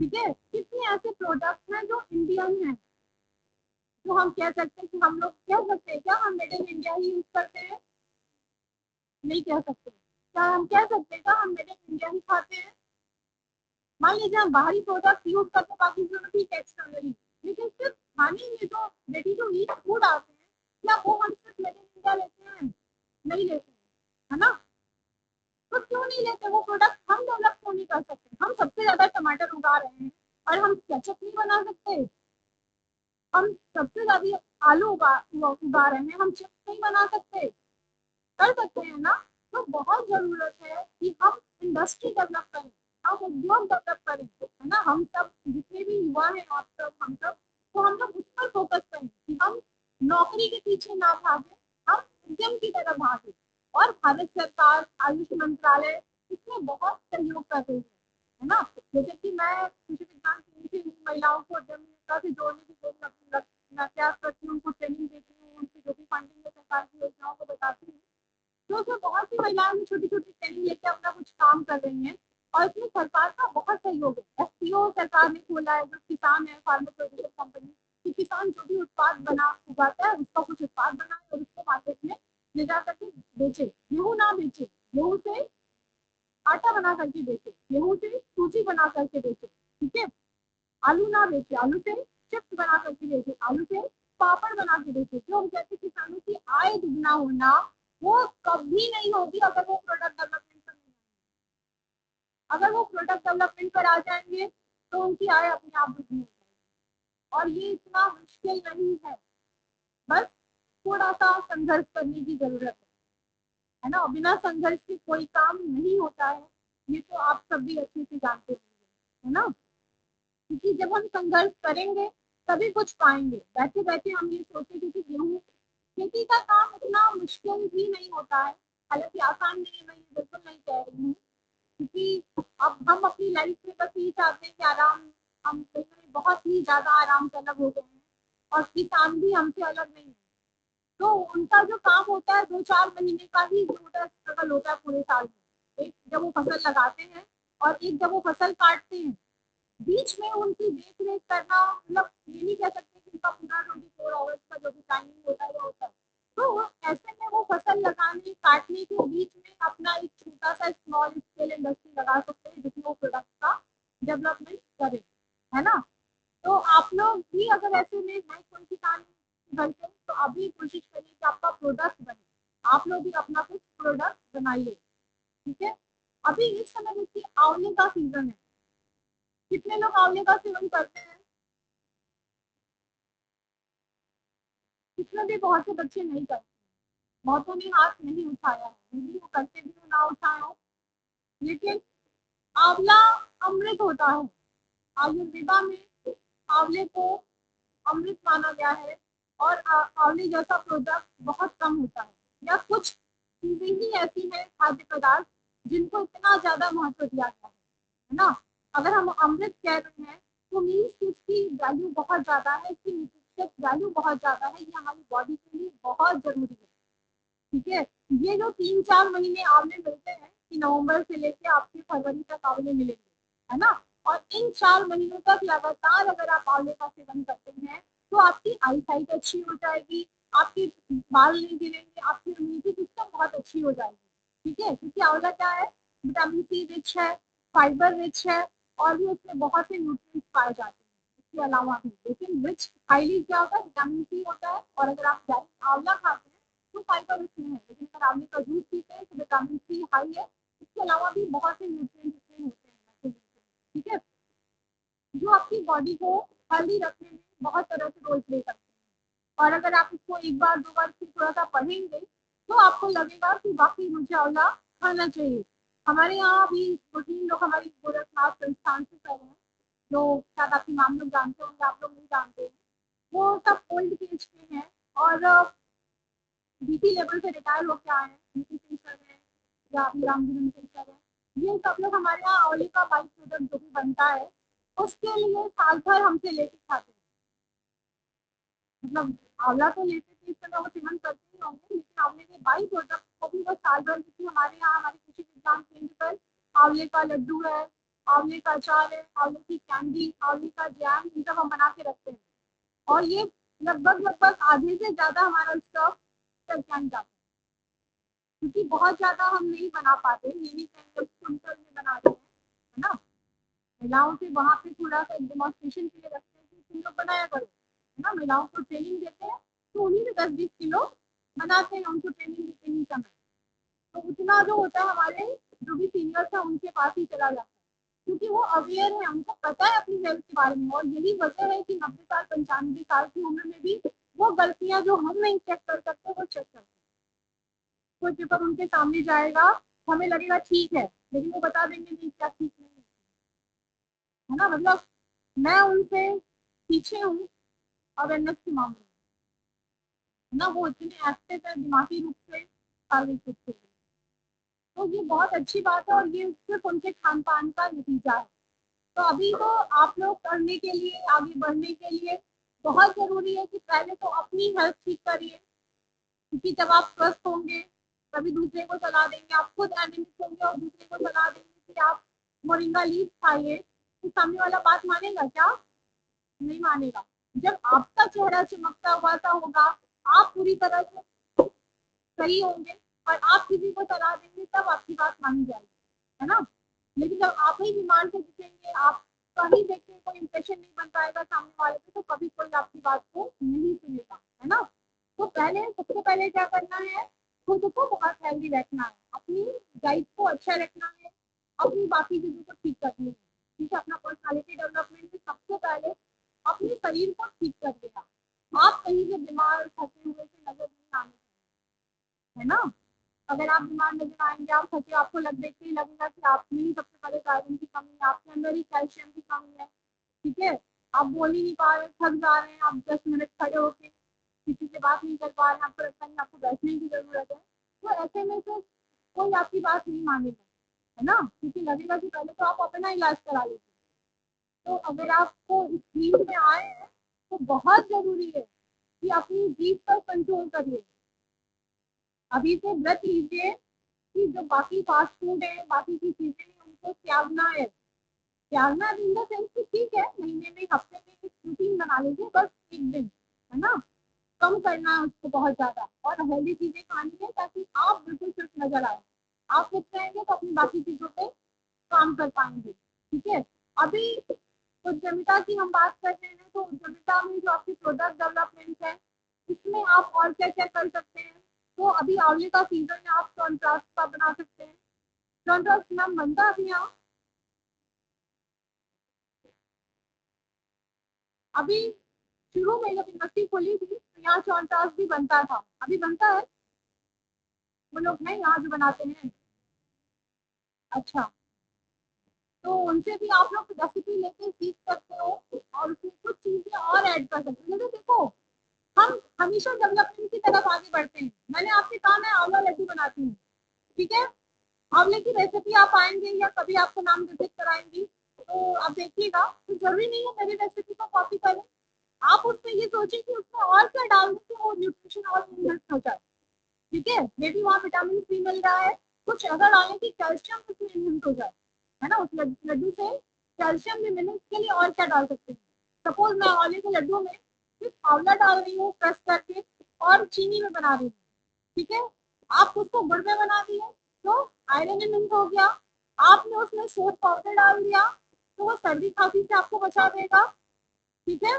ठीक है, कितने ऐसे प्रोडक्ट्स हैं जो इंडियन हैं, जो हम कह सकते हैं कि हम लोग कह सकते हैं क्या हम made in India he use करते हैं, नहीं कह सकते, क्या हम कह सकते हैं क्या हम मेड इन इंडिया ही खाते हैं। मान लीजिए हम बाहरी प्रोडक्ट यूज करते बाकी जो ठीक है एक्सटर्नली, लेकिन सिर्फ खाने में जो रेडी टू ईट फूड आते हैं क्या वो हम सिर्फ मेड इन इंडिया लेते हैं, नहीं लेते हैं, है ना। तो क्यों नहीं लेते, वो प्रोडक्ट हम डेवलप क्यों नहीं कर सकते, हम सबसे ज्यादा टमाटर उगा रहे हैं और हम केचप नहीं बना सकते, हम सबसे ज्यादा आलू उगा रहे हैं, हम चिप्स नहीं बना सकते, कर सकते हैं ना। तो बहुत जरूरत है कि हम इंडस्ट्री डेवलप करें, हम उद्योग डेवलप करें, है ना, हम सब जितने भी युवा हैं आप सब हम सब, तो हम लोग उस पर फोकस करें कि हम नौकरी के पीछे ना भागे, हम उद्यम की तरफ भागे। और भारत सरकार आयुष मंत्रालय इसमें बहुत सहयोग कर रही है ना, जैसे कि मैं कृषि विज्ञान केंद्र से महिलाओं को उद्यमिता से जोड़ने की प्रयास करती हूँ, उनको ट्रेनिंग देती हूँ, उनकी जो भी फंडिंग है सरकार की योजनाओं को बताती हूँ, तो उसमें बहुत सी महिलाएं छोटी छोटी ट्रेनिंग लेके अपना कुछ काम कर रही हैं, और इसमें सरकार का बहुत सहयोग है। एफपीओ सरकार ने खोला है, जो किसान है फार्मर प्रोड्यूसर कंपनी, कि किसान जो भी उत्पाद बना उगाता है उसका कुछ उत्पाद बनाए और उसको मार्केट में ले जा करके बेचे, गेहूँ ना बेचे, गेहूँ से आटा बना करके बेचे, गेहूँ सब्जी बना करके बेचे, ठीक है, आलू ना बेचे, आलू से चिप्स बना करके बेचे, आलू से पापड़ बना के बेचे। तो हम कहते हैं किसानों की आय दुगना होना वो कभी नहीं होगी अगर वो प्रोडक्ट डेवलपमेंट पर नहीं, अगर वो प्रोडक्ट डेवलपमेंट पर आ जाएंगे तो उनकी आय अपने आप दुगनी हो जाएगी। और ये इतना मुश्किल नहीं है, बस थोड़ा सा संघर्ष करने की जरूरत है ना। बिना संघर्ष के कोई काम नहीं होता है, ये तो आप सब भी अच्छे से जानते होंगे, है ना। क्योंकि जब हम संघर्ष करेंगे तभी कुछ पाएंगे। बैठे बैठे हम ये सोचे कि गेहूँ खेती का काम इतना मुश्किल भी नहीं होता है, हालांकि आसान नहीं है, मैं ये बिल्कुल नहीं कह रही हूँ। क्योंकि अब हम अपनी लाइफ में बस ये चाहते हैं कि आराम, हम बहुत ही ज्यादा आराम से अलग हो गए हैं और किसान भी हमसे अलग नहीं है। तो उनका जो काम होता है 2-4 महीने का ही जो स्ट्रगल होता है पूरे साल में। एक जब वो फसल लगाते हैं और एक जब वो फसल काटते हैं, बीच में उनकी देख रेख करना, मतलब ये नहीं कह सकते कि उनका पूरा 24 आवर्स का जो भी टाइमिंग होता है वो होता है। तो ऐसे में वो फसल लगाने काटने के बीच में अपना एक छोटा सा स्मॉल स्केल इंडस्ट्री लगा सकते हैं जिसमें वो प्रोडक्ट का डेवलपमेंट करे, है ना। तो आप लोग भी अगर ऐसे में है कोई किसान घर से, तो अभी कोशिश करिए कि आपका प्रोडक्ट बने, आप लोग भी अपना कुछ प्रोडक्ट बनाइए, ठीक है। अभी इस समय देखिए आंवले का सीजन है, कितने लोग आंवले का सेवन करते हैं, कितने भी, बहुत से बच्चे नहीं करते, बहुतों ने हाथ नहीं उठाया है, यदि वो करते भी हो ना उठाए हो। लेकिन आंवला अमृत होता है, आयुर्वेदा में आंवले को अमृत माना गया है। और आंवले जैसा प्रोडक्ट बहुत कम होता है, या कुछ चीजें ही ऐसी हैं खाद्य पदार्थ जिनको इतना ज्यादा महत्व दिया गया है ना। अगर हम अमृत कह रहे हैं तो मीन्स कि इसकी वैल्यू बहुत ज्यादा है, इसकी न्यूट्रिशियस वैल्यू बहुत ज्यादा है, ये हमारी बॉडी के लिए बहुत जरूरी है, ठीक है। ये जो 3-4 महीने आंवले मिलते हैं कि नवंबर से लेके आपके फरवरी तक आंवले मिलेंगे, है ना। और इन 4 महीनों तक लगातार अगर आप आंवले का सेवन करते हैं तो आपकी आई साइट अच्छी हो जाएगी, आपके बाल नहीं गिरेंगे, आपकी इम्यूनिटी सिस्टम बहुत अच्छी हो जाएगी, ठीक है। क्योंकि आंवला क्या है, विटामिन सी रिच है, फाइबर रिच है, और भी उसमें बहुत से न्यूट्रिएंट्स पाए जाते हैं इसके अलावा भी। लेकिन रिच हाईली क्या होता है, विटामिन सी होता है, और अगर आप डायरेक्ट आंवला खाते हैं तो फाइबर उसमें है। लेकिन अगर आंवले का जूस पीते हैं तो विटामिन सी हाई है, इसके अलावा भी बहुत से न्यूट्रिएंट्स इसमें होते हैं, ठीक है, जो आपकी बॉडी को हेल्दी रखने में बहुत तरह से रोल प्ले करते हैं। और अगर आप इसको एक बार 2 बार फिर थोड़ा सा पढ़ेंगे तो आपको लगेगा कि वाकई मुझे आंवला खाना चाहिए। हमारे यहाँ भी 2-3 लोग हमारी गोरखनाथ संस्थान से कर रहे हैं, जो शायद आपके नाम लोग जानते होंगे, आप लोग नहीं जानते हैं। वो सब ओल्ड एज के हैं और बीपी लेवल से रिटायर होकर आए हैं, बीपी सिंह सर हैं या रामजीवन सिंह सर हैं। ये सब लोग हमारे यहाँ आंवले का बाई प्रोडक्ट जो भी बनता है उसके लिए साल भर हमसे लेके खाते हैं। मतलब आंवला तो लेते थे, इस समय वो सेवन करते ही होंगे, लेकिन आंवले के बाई प्रोडक्ट को भी वो साल भर, क्योंकि हमारे यहाँ हमारे कृषि विज्ञान केंद्र पर आंवले का लड्डू है, आंवले का अचार है, आंवले की कैंडी, आंवले का जैम, ये सब हम बना के रखते हैं। और ये लगभग लगभग आधे से ज्यादा हमारा स्टॉक चल जाता है, क्योंकि बहुत ज्यादा हम नहीं बना पाते, ये नहीं कहेंगे कुंटल में बना रहे हैं, है ना। महिलाओं से वहाँ पे थोड़ा सा डेमोन्स्ट्रेशन के लिए रखते हैं कि तुम लोग बनाया करो, है ना। महिलाओं को ट्रेनिंग देते हैं तो उन्हीं में 10-20 किलो बनाते हैं, उनको ट्रेनिंग देते ही समय। तो उतना जो होता है हमारे जो भी सीनियर्स है उनके पास ही चला जाता है, क्योंकि वो अवेयर है, उनको पता है अपनी हेल्थ के बारे में। और यही वजह है कि 90 साल 95 साल की उम्र में भी वो गलतियां जो हम नहीं चेक कर सकते वो चेक करते हैं। कोई पेपर उनके सामने जाएगा, हमें लगेगा ठीक है, लेकिन वो बता देंगे नहीं क्या ठीक नहीं है ना। मतलब मैं उनसे पीछे हूँ अवेयरनेस के मामले में, है ना। वो इतने एक्टिव है दिमागी रूप से, शारीरिक रूप से। तो ये बहुत अच्छी बात है और ये सिर्फ उनके खान पान का नतीजा है। तो अभी तो आप लोग करने के लिए, आगे बढ़ने के लिए बहुत जरूरी है कि पहले तो अपनी हेल्थ ठीक करिए, क्योंकि जब आप स्वस्थ होंगे तभी दूसरे को सलाह देंगे। आप खुद एनिमिक होंगे और दूसरे को सलाह देंगे कि आप मोरिंगा लीफ खाइए, तो सामने वाला बात मानेगा क्या? नहीं मानेगा। जब आपका चेहरा चमकता हुआ सा होगा, आप पूरी तरह से सही होंगे और आप किसी को सलाह देंगे तब आपकी बात मानी जाएगी, है ना। लेकिन जब आप ही बीमार से दिखेंगे वही देख के कोई इंप्रेशन नहीं बन पाएगा सामने वाले पे, तो कभी कोई आपकी बात को नहीं सुनेगा, है ना। तो पहले सबसे पहले क्या करना है, खुद को बहुत हेल्दी रखना है, अपनी डाइट को अच्छा रखना है, अपनी बाकी चीजों को ठीक करनी है। ठीक है, अपना पर्सनालिटी डेवलपमेंट में सबसे पहले अपने शरीर को ठीक कर देना। आप कहीं से बीमार थके हुए से नजर नहीं आने, है ना। अगर आप बीमार नजर आएंगे, आप थके, आपको देख के ही लगेगा कि आप में ही सबसे पहले आयरन की कमी है, आपके अंदर ही कैल्शियम की कमी है। ठीक है, आप बोल ही नहीं पा रहे, थक जा रहे हैं, आप 10 मिनट खड़े होके किसी से बात नहीं कर पा रहे हैं, आपको लगता है आपको बैठने की जरूरत है, तो ऐसे में तो कोई आपकी बात नहीं मानेगा, है ना, क्योंकि लगेगा कि पहले तो आप अपना इलाज करा लीजिए। तो अगर आपको इस फील्ड में आए हैं तो बहुत जरूरी है कि अपनी जीभ पर कंट्रोल करिए। अभी से व्रत लीजिए कि जो बाकी फास्ट फूड है, बाकी की चीजें हैं, उनको त्यागना है। त्यागना इन द सेंस कि ठीक है, महीने में हफ्ते में एक रूटीन बना लीजिए, बस एक दिन, है ना, कम करना है उसको बहुत ज्यादा, और हेल्दी चीजें खानी है ताकि आप बिल्कुल फिट नजर आए। आप फिट रहेंगे तो अपनी बाकी चीजों पे काम कर पाएंगे। ठीक है, अभी उद्यमिता की हम बात कर रहे हैं, तो उद्यमिता में जो आपकी प्रोडक्ट डेवलपमेंट है, इसमें आप और क्या क्या कर सकते हैं। तो अभी आंवले का सीजन है, आप कॉन्ट्रास्ट का बना सकते हैं। कॉन्ट्रास्ट नाम बनता है अभी यहाँ, अभी शुरू में जब इंडस्ट्री खुली थी तो यहाँ कॉन्ट्रास्ट भी बनता था, अभी बनता है, वो लोग नहीं यहाँ जो बनाते हैं। अच्छा, तो उनसे भी आप लोग रेसिपी लेके सीख सकते हो, और उसमें कुछ चीजें और ऐड कर सकते हो। जैसे देखो, हम हमेशा डेवलपमेंट की तरफ आगे बढ़ते हैं। मैंने आपसे कहा मैं आंवला लड्डू बनाती हूँ, ठीक है, आंवले की रेसिपी आप आएंगे या कभी आपको नाम विजिट कराएंगी तो आप देखिएगा, तो जरूरी नहीं है मेरी रेसिपी को कॉपी करें। आप उसमें ये सोचें कि उसमें और क्या डाल दें कि वो न्यूट्रिशन और इनहेंस हो जाए। ठीक है, मे बी वहाँ विटामिन सी मिल रहा है, कुछ अगर डालें कि कैल्शियम उसमें इनहेंस हो जाए, है ना, उस लड्डू से कैल्शियम भी मिलने के लिए और क्या डाल सकते हैं। सपोज मैं आंवले के लड्डू में सिर्फ आंवला डाल रही हूँ क्रश करके और चीनी में बना रही हूँ, ठीक है, आप उसको गुड़ में बना दिए तो आयरन इनहेंस हो गया। आपने उसमें सोप पाउडर डाल दिया तो वो सर्दी खांसी से आपको बचा देगा। ठीक है,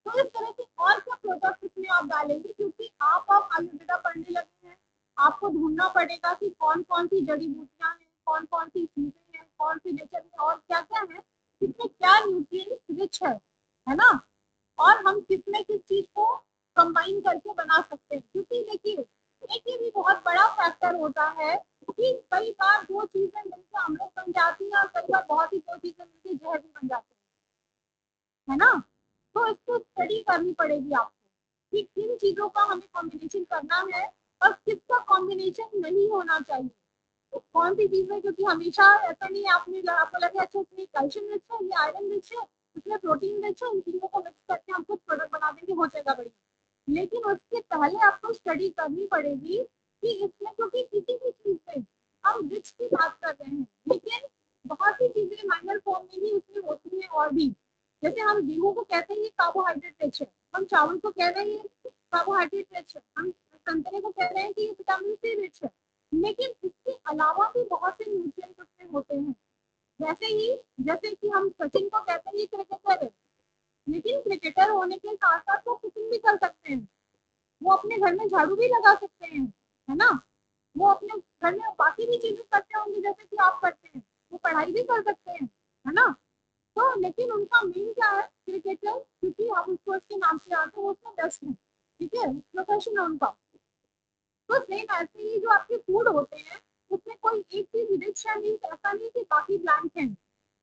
तो इस तरह के और क्या प्रोडक्ट इसमें आप डालेंगे, क्योंकि आप आयुर्वेदा पढ़ने लगे हैं, आपको ढूंढना पड़ेगा कि कौन कौन सी जड़ी बूटियां हैं, कौन कौन सी चीजें हैं, कौन सी नेचर में और क्या क्या है, किसमें क्या न्यूट्रिएंट्स रिच है ना, और हम किसमें किस चीज को कंबाइन करके बना सकते हैं। क्योंकि देखिए, एक ये भी बहुत बड़ा फैक्टर होता है कि कई बार दो चीजें मिलकर अमृत बन जाती हैं, और कई बार बहुत ही दो चीजें मिलकर जहर भी बन जाती है ना। तो इसको स्टडी करनी पड़ेगी आपको कि किन चीजों का हमें कॉम्बिनेशन करना है और किसका कॉम्बिनेशन नहीं होना चाहिए। तो कौन सी चीजें, क्योंकि हमेशा ऐसा नहीं है आपको लगे अच्छा इसमें कैल्शियम रिच है, ये आयरन रिच है, इसमें प्रोटीन रिच है, इन चीजों को मिक्स करके हम कुछ प्रोडक्ट बना देंगे, हो जाएगा बढ़िया। लेकिन उसके पहले आपको स्टडी करनी पड़ेगी कि इसमें, क्योंकि किसी भी चीज में हम रिच की बात कर रहे हैं, लेकिन बहुत सी चीजें माइनर फॉर्म में ही उसमें होती हैं। और भी जैसे हम गेहूं को कहते हैं ये कार्बोहाइड्रेट रिच है, हम चावल को कह रहे हैं कार्बोहाइड्रेट रिच है, हम संतरे को कह रहे हैं कि ये विटामिन सी रिच है, लेकिन इसके अलावा भी बहुत से न्यूट्रिएंट्स उसमें होते हैं। वैसे ही जैसे कि हम सचिन को कहते हैं ये क्रिकेटर है, लेकिन क्रिकेटर होने के साथ साथ वो कुकिंग भी कर सकते हैं, वो अपने घर में झाड़ू भी लगा सकते हैं, है ना, वो अपने घर में बाकी भी चीजें करते होंगे जैसे कि आप करते हैं, वो पढ़ाई भी कर सकते हैं, है ना। तो लेकिन उनका मेन क्या है, क्रिकेटर, क्योंकि हम उसको उसके नाम से आते हैं, वो उसमें बेस्ट है। ठीक है, प्रोफेशन है उनका। तो सेम ऐसे ही जो आपके फूड होते हैं, उसमें कोई एक चीज रिच है, नहीं ऐसा नहीं कि बाकी ब्लैंक है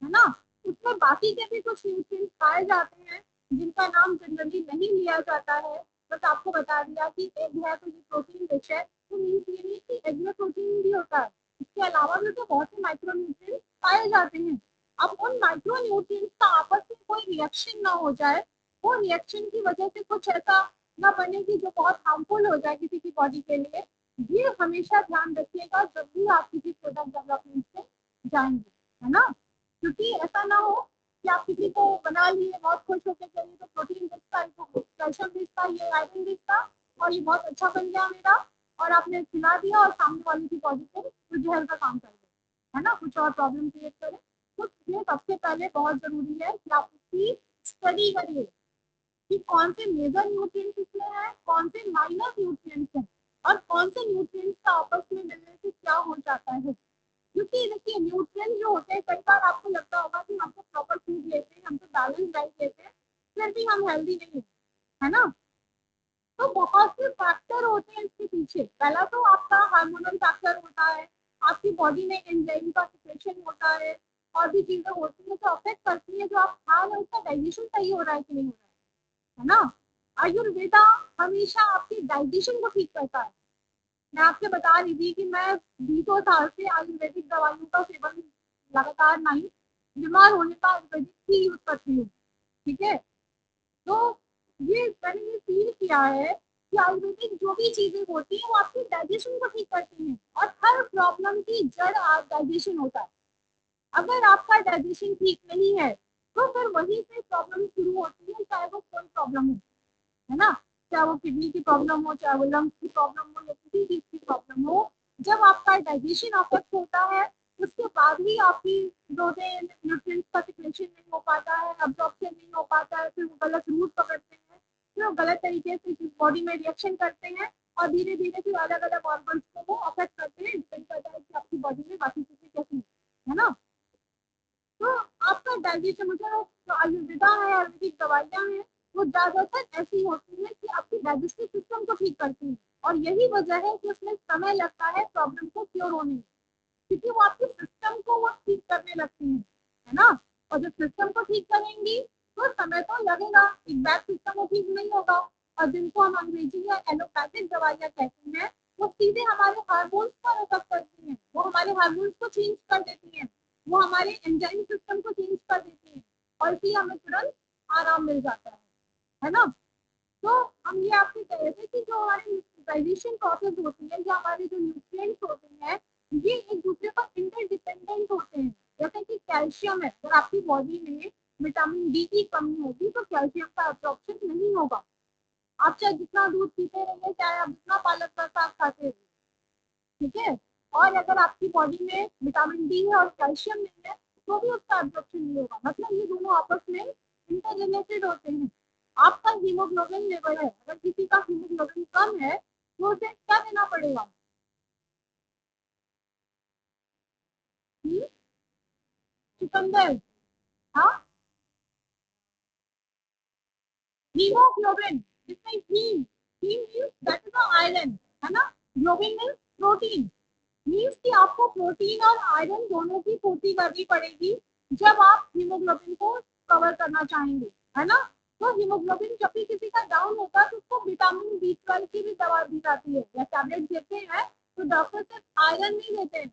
ना, उसमें बाकी के भी कुछ न्यूट्रिएंट्स पाए जाते हैं जिनका नाम जनरली नहीं लिया जाता है। बस आपको बता दिया कि एग है तो ये प्रोटीन रिच है, तो मीन्स ये नहीं कि एग में प्रोटीन भी होता है, इसके अलावा भी तो बहुत से माइक्रो न्यूट्रिएंट्स पाए जाते हैं। अब उन माइक्रो न्यूट्रिएंट्स का आपस में कोई रिएक्शन ना हो जाए, वो रिएक्शन की वजह से कुछ ऐसा ना बने कि जो बहुत हार्मफुल हो जाए किसी की बॉडी के लिए। ये हमेशा ध्यान रखिएगा जब भी आप किसी प्रोडक्ट डेवलपमेंट से जाएंगे, है ना, क्योंकि ऐसा ना हो कि आप किसी को बना लिए बहुत खुश होकर करिए तो प्रोटीन दिखता है, कैल्शियम दिखता है, ये आयरन दिखता, और ये बहुत अच्छा बन गया मेरा, और आपने खिला दिया और सामने वाले की बॉडी को तो जहर का काम कर दिया, है ना, कुछ और प्रॉब्लम क्रिएट करे। तो ये सबसे पहले बहुत जरूरी है कि आप उसकी स्टडी करिए कि कौन से मेजर न्यूट्रिएंट्स इसमें है, कौन से माइनर न्यूट्रिएंट्स हैं और कौन से न्यूट्रिएंट्स का आपस में मिलने से क्या हो जाता है। क्योंकि देखिए न्यूट्रिएंट्स जो होते हैं, कई बार आपको लगता होगा कि हम तो प्रॉपर फूड लेते हैं, हम तो बैलेंस डाइट लेते हैं, फिर भी हम हेल्दी नहीं है ना। तो बहुत से फैक्टर होते हैं इसके पीछे। पहला तो आपका हार्मोनल फैक्टर होता है, आपकी बॉडी में एंजाइम का सिक्रेशन होता है, और भी चीजें होती है जो अफेक्ट करती है जो आप खा रहे हैं उसका डाइजेशन सही हो रहा है कि नहीं हो रहा है ना। आयुर्वेदा हमेशा आपकी डाइजेशन को ठीक करता है। मैं आपसे बता रही थी कि मैं 20 साल से आयुर्वेदिक दवाइयों का सेवन लगातार नहीं, बीमार होने का आयुर्वेदिक ही यूज करती हूँ। ठीक है, तो ये मैंने ये फील किया है कि आयुर्वेदिक जो भी चीजें होती है वो आपकी डाइजेशन को ठीक करती हैं, और हर प्रॉब्लम की जड़ आप डाइजेशन होता है। अगर आपका डाइजेशन ठीक नहीं है तो फिर वहीं से प्रॉब्लम शुरू होती है, चाहे वो कोई प्रॉब्लम हो, है ना। चाहे वो किडनी की प्रॉब्लम हो, चाहे वो लंग्स की प्रॉब्लम हो, या किसी चीज की प्रॉब्लम हो, जब आपका डाइजेशन अफेक्ट होता है उसके बाद भी आपकी जो है न्यूट्रिएंट्स का सिक्रेशन नहीं हो पाता है, अब्जॉर्प्शन नहीं हो पाता है, फिर वो गलत रूट पकड़ते हैं, फिर वो गलत तरीके से बॉडी में रिएक्शन करते हैं, और धीरे धीरे फिर अलग अलग ऑर्गन्स को वो अफेक्ट करते हैं। डिपेंड करता है कि आपकी बॉडी में बाकी चीजें कैसी है ना। तो आपका डाइजेशन मतलब जो आयुर्वेदा है, आयुर्वेदिक दवाइयाँ हैं, वो ज्यादातर ऐसी होती है कि आपकी डाइजेस्टिव सिस्टम को ठीक करती है, और यही वजह है कि उसमें समय लगता है प्रॉब्लम को क्योर होने में, क्योंकि वो आपके सिस्टम को वो ठीक करने लगती है ना। और जब सिस्टम को ठीक करेंगी तो समय तो लगेगा, एक बैक सिस्टम वो ठीक नहीं होगा। और जिनको हम अंग्रेजी या एलोपैथिक दवाइयाँ कहते हैं, वो सीधे हमारे हार्मोन्स पर अफेक्ट करती हैं, वो हमारे हार्मोन्स को चेंज कर देती हैं, वो हमारे एंजाइम सिस्टम को चेंज कर देती हैं, और इसलिए हमें तुरंत आराम मिल जाता है ना। तो हम ये आपसे कह रहे थे कि जो हमारी डाइजेशन प्रोसेस होती है या हमारे जो न्यूट्रिएंट्स होते हैं, ये एक दूसरे पर इंटरडिपेंडेंट होते हैं। जैसे कि कैल्शियम है, अगर आपकी बॉडी में विटामिन डी की कमी होगी तो कैल्शियम का अब्जॉर्प्शन नहीं होगा। आप चाहे जितना दूध पीते रहिए, चाहे आप जितना पालक का साग खाते रहिए, ठीक है, और अगर आपकी बॉडी में विटामिन डी है और कैल्शियम नहीं है तो भी उसका एब्जॉर्प्शन नहीं होगा। मतलब ये दोनों आपस में इंटर रिलेटेड होते हैं। आपका हीमोग्लोबिन लेवल है, अगर किसी का हीमोग्लोबिन कम है तो उसे क्या देना पड़ेगा? चुकंदर। हाँ, हीमोग्लोबिन, जिसमें haem, haem means that is iron, है ना। ग्लोबिन मीन्स प्रोटीन, मीन्स कि आपको प्रोटीन और आयरन दोनों की पूर्ति करनी पड़ेगी जब आप हीमोग्लोबिन को कवर करना चाहेंगे, है ना। तो हीमोग्लोबिन जब भी किसी का डाउन होता है तो उसको विटामिन B12 की भी दवा दी जाती है या टैबलेट देते हैं। तो डॉक्टर सिर्फ आयरन नहीं देते हैं,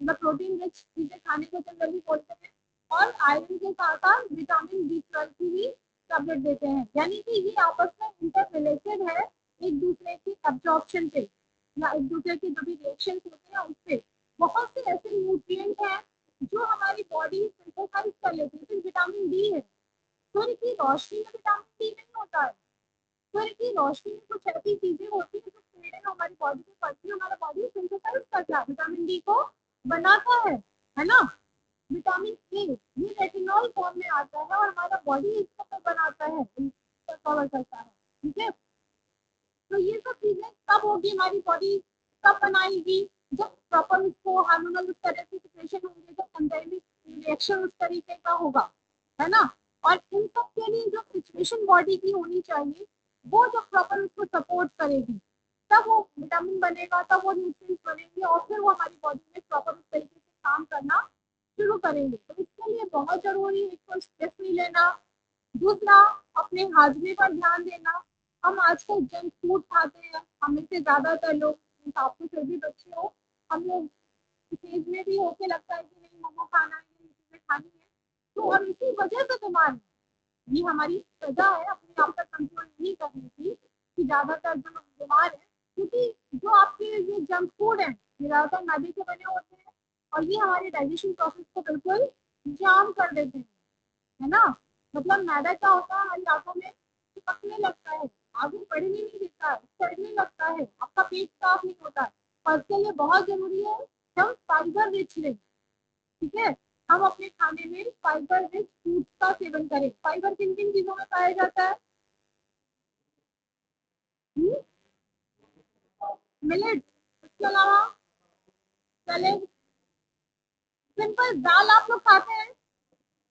मतलब प्रोटीन रिच चीजें खाने को जनरली बोलते हैं, और आयरन के साथ साथ विटामिन B12 की भी टैबलेट देते हैं। यानी कि ये आपस में इंटर रिलेटेड है, एक दूसरे की एब्जॉर्प्शन पे या एक दूसरे के जो भी रिएक्शन होते हैं उससे। बहुत से ऐसे न्यूट्रिएंट हैं जो हमारी बॉडी सिंथेसाइज कर लेती है। फिर विटामिन डी है, सूर्य की रोशनी में विटामिन डी नहीं होता है। सूर्य की रोशनी में कुछ ऐसी चीजें होती है जो किरणें हमारी बॉडी में पड़ती है, हमारा बॉडी सिंथेसाइज करता है, विटामिन डी को बनाता है ना। विटामिन ए ये रेटिनॉल फॉर्म में आता है और हमारा बॉडी इसको बनाता है, कवर करता है। ठीक है, तो ये सब चीजें कब होगी हमारी बॉडी, कब बनाएगी? जब प्रॉपर उसको हार्मोनल उस तरह से सिक्रेशन होंगे, जब एंजाइमिक रिएक्शन उस तरीके का होगा, है ना। और इन सब के लिए जो सिचुएशन बॉडी की होनी चाहिए वो जब प्रॉपर उसको सपोर्ट करेगी, तब वो विटामिन बनेगा, तब वो न्यूट्रिएंट्स बनेंगे, और फिर वो हमारी बॉडी में प्रॉपर उस तरीके से काम करना शुरू करेंगे। तो इसके लिए बहुत जरूरी है, इसको स्ट्रेस नहीं लेना। दूसरा, अपने हाजमे पर ध्यान देना। हम आजकल जंक फूड खाते हैं, हमें से ज्यादातर लोग, आपको फिर भी बच्चे हो, हम लोग इस एज में भी होके लगता है कि नहीं मोमो खाना है, ये चीजें खानी है, तो और इसी वजह से बीमार है। ये हमारी सजा है अपने आप पर कंट्रोल नहीं करने की, कि ज्यादातर जो लोग बीमार है, क्योंकि जो आपके ये जंक फूड है ये ज्यादातर मैदे के बने होते हैं, और ये हमारे डाइजेशन प्रोसेस को बिल्कुल जाम कर देते हैं, है ना। मतलब मैदा क्या होता है, हमारी आंखों में चिपकने लगता है, आगे बढ़ने नहीं देता है, सड़ने लगता है, आपका पेट साफ नहीं होता है। और इसके लिए बहुत जरूरी है कि हम फाइबर रिच लें, ठीक है। हम अपने खाने में फाइबर रिच फूड का सेवन करें। फाइबर किन किन चीजों में पाया जाता है? मिलेट, इसके अलावा सैलेड, सिंपल दाल आप लोग खाते हैं?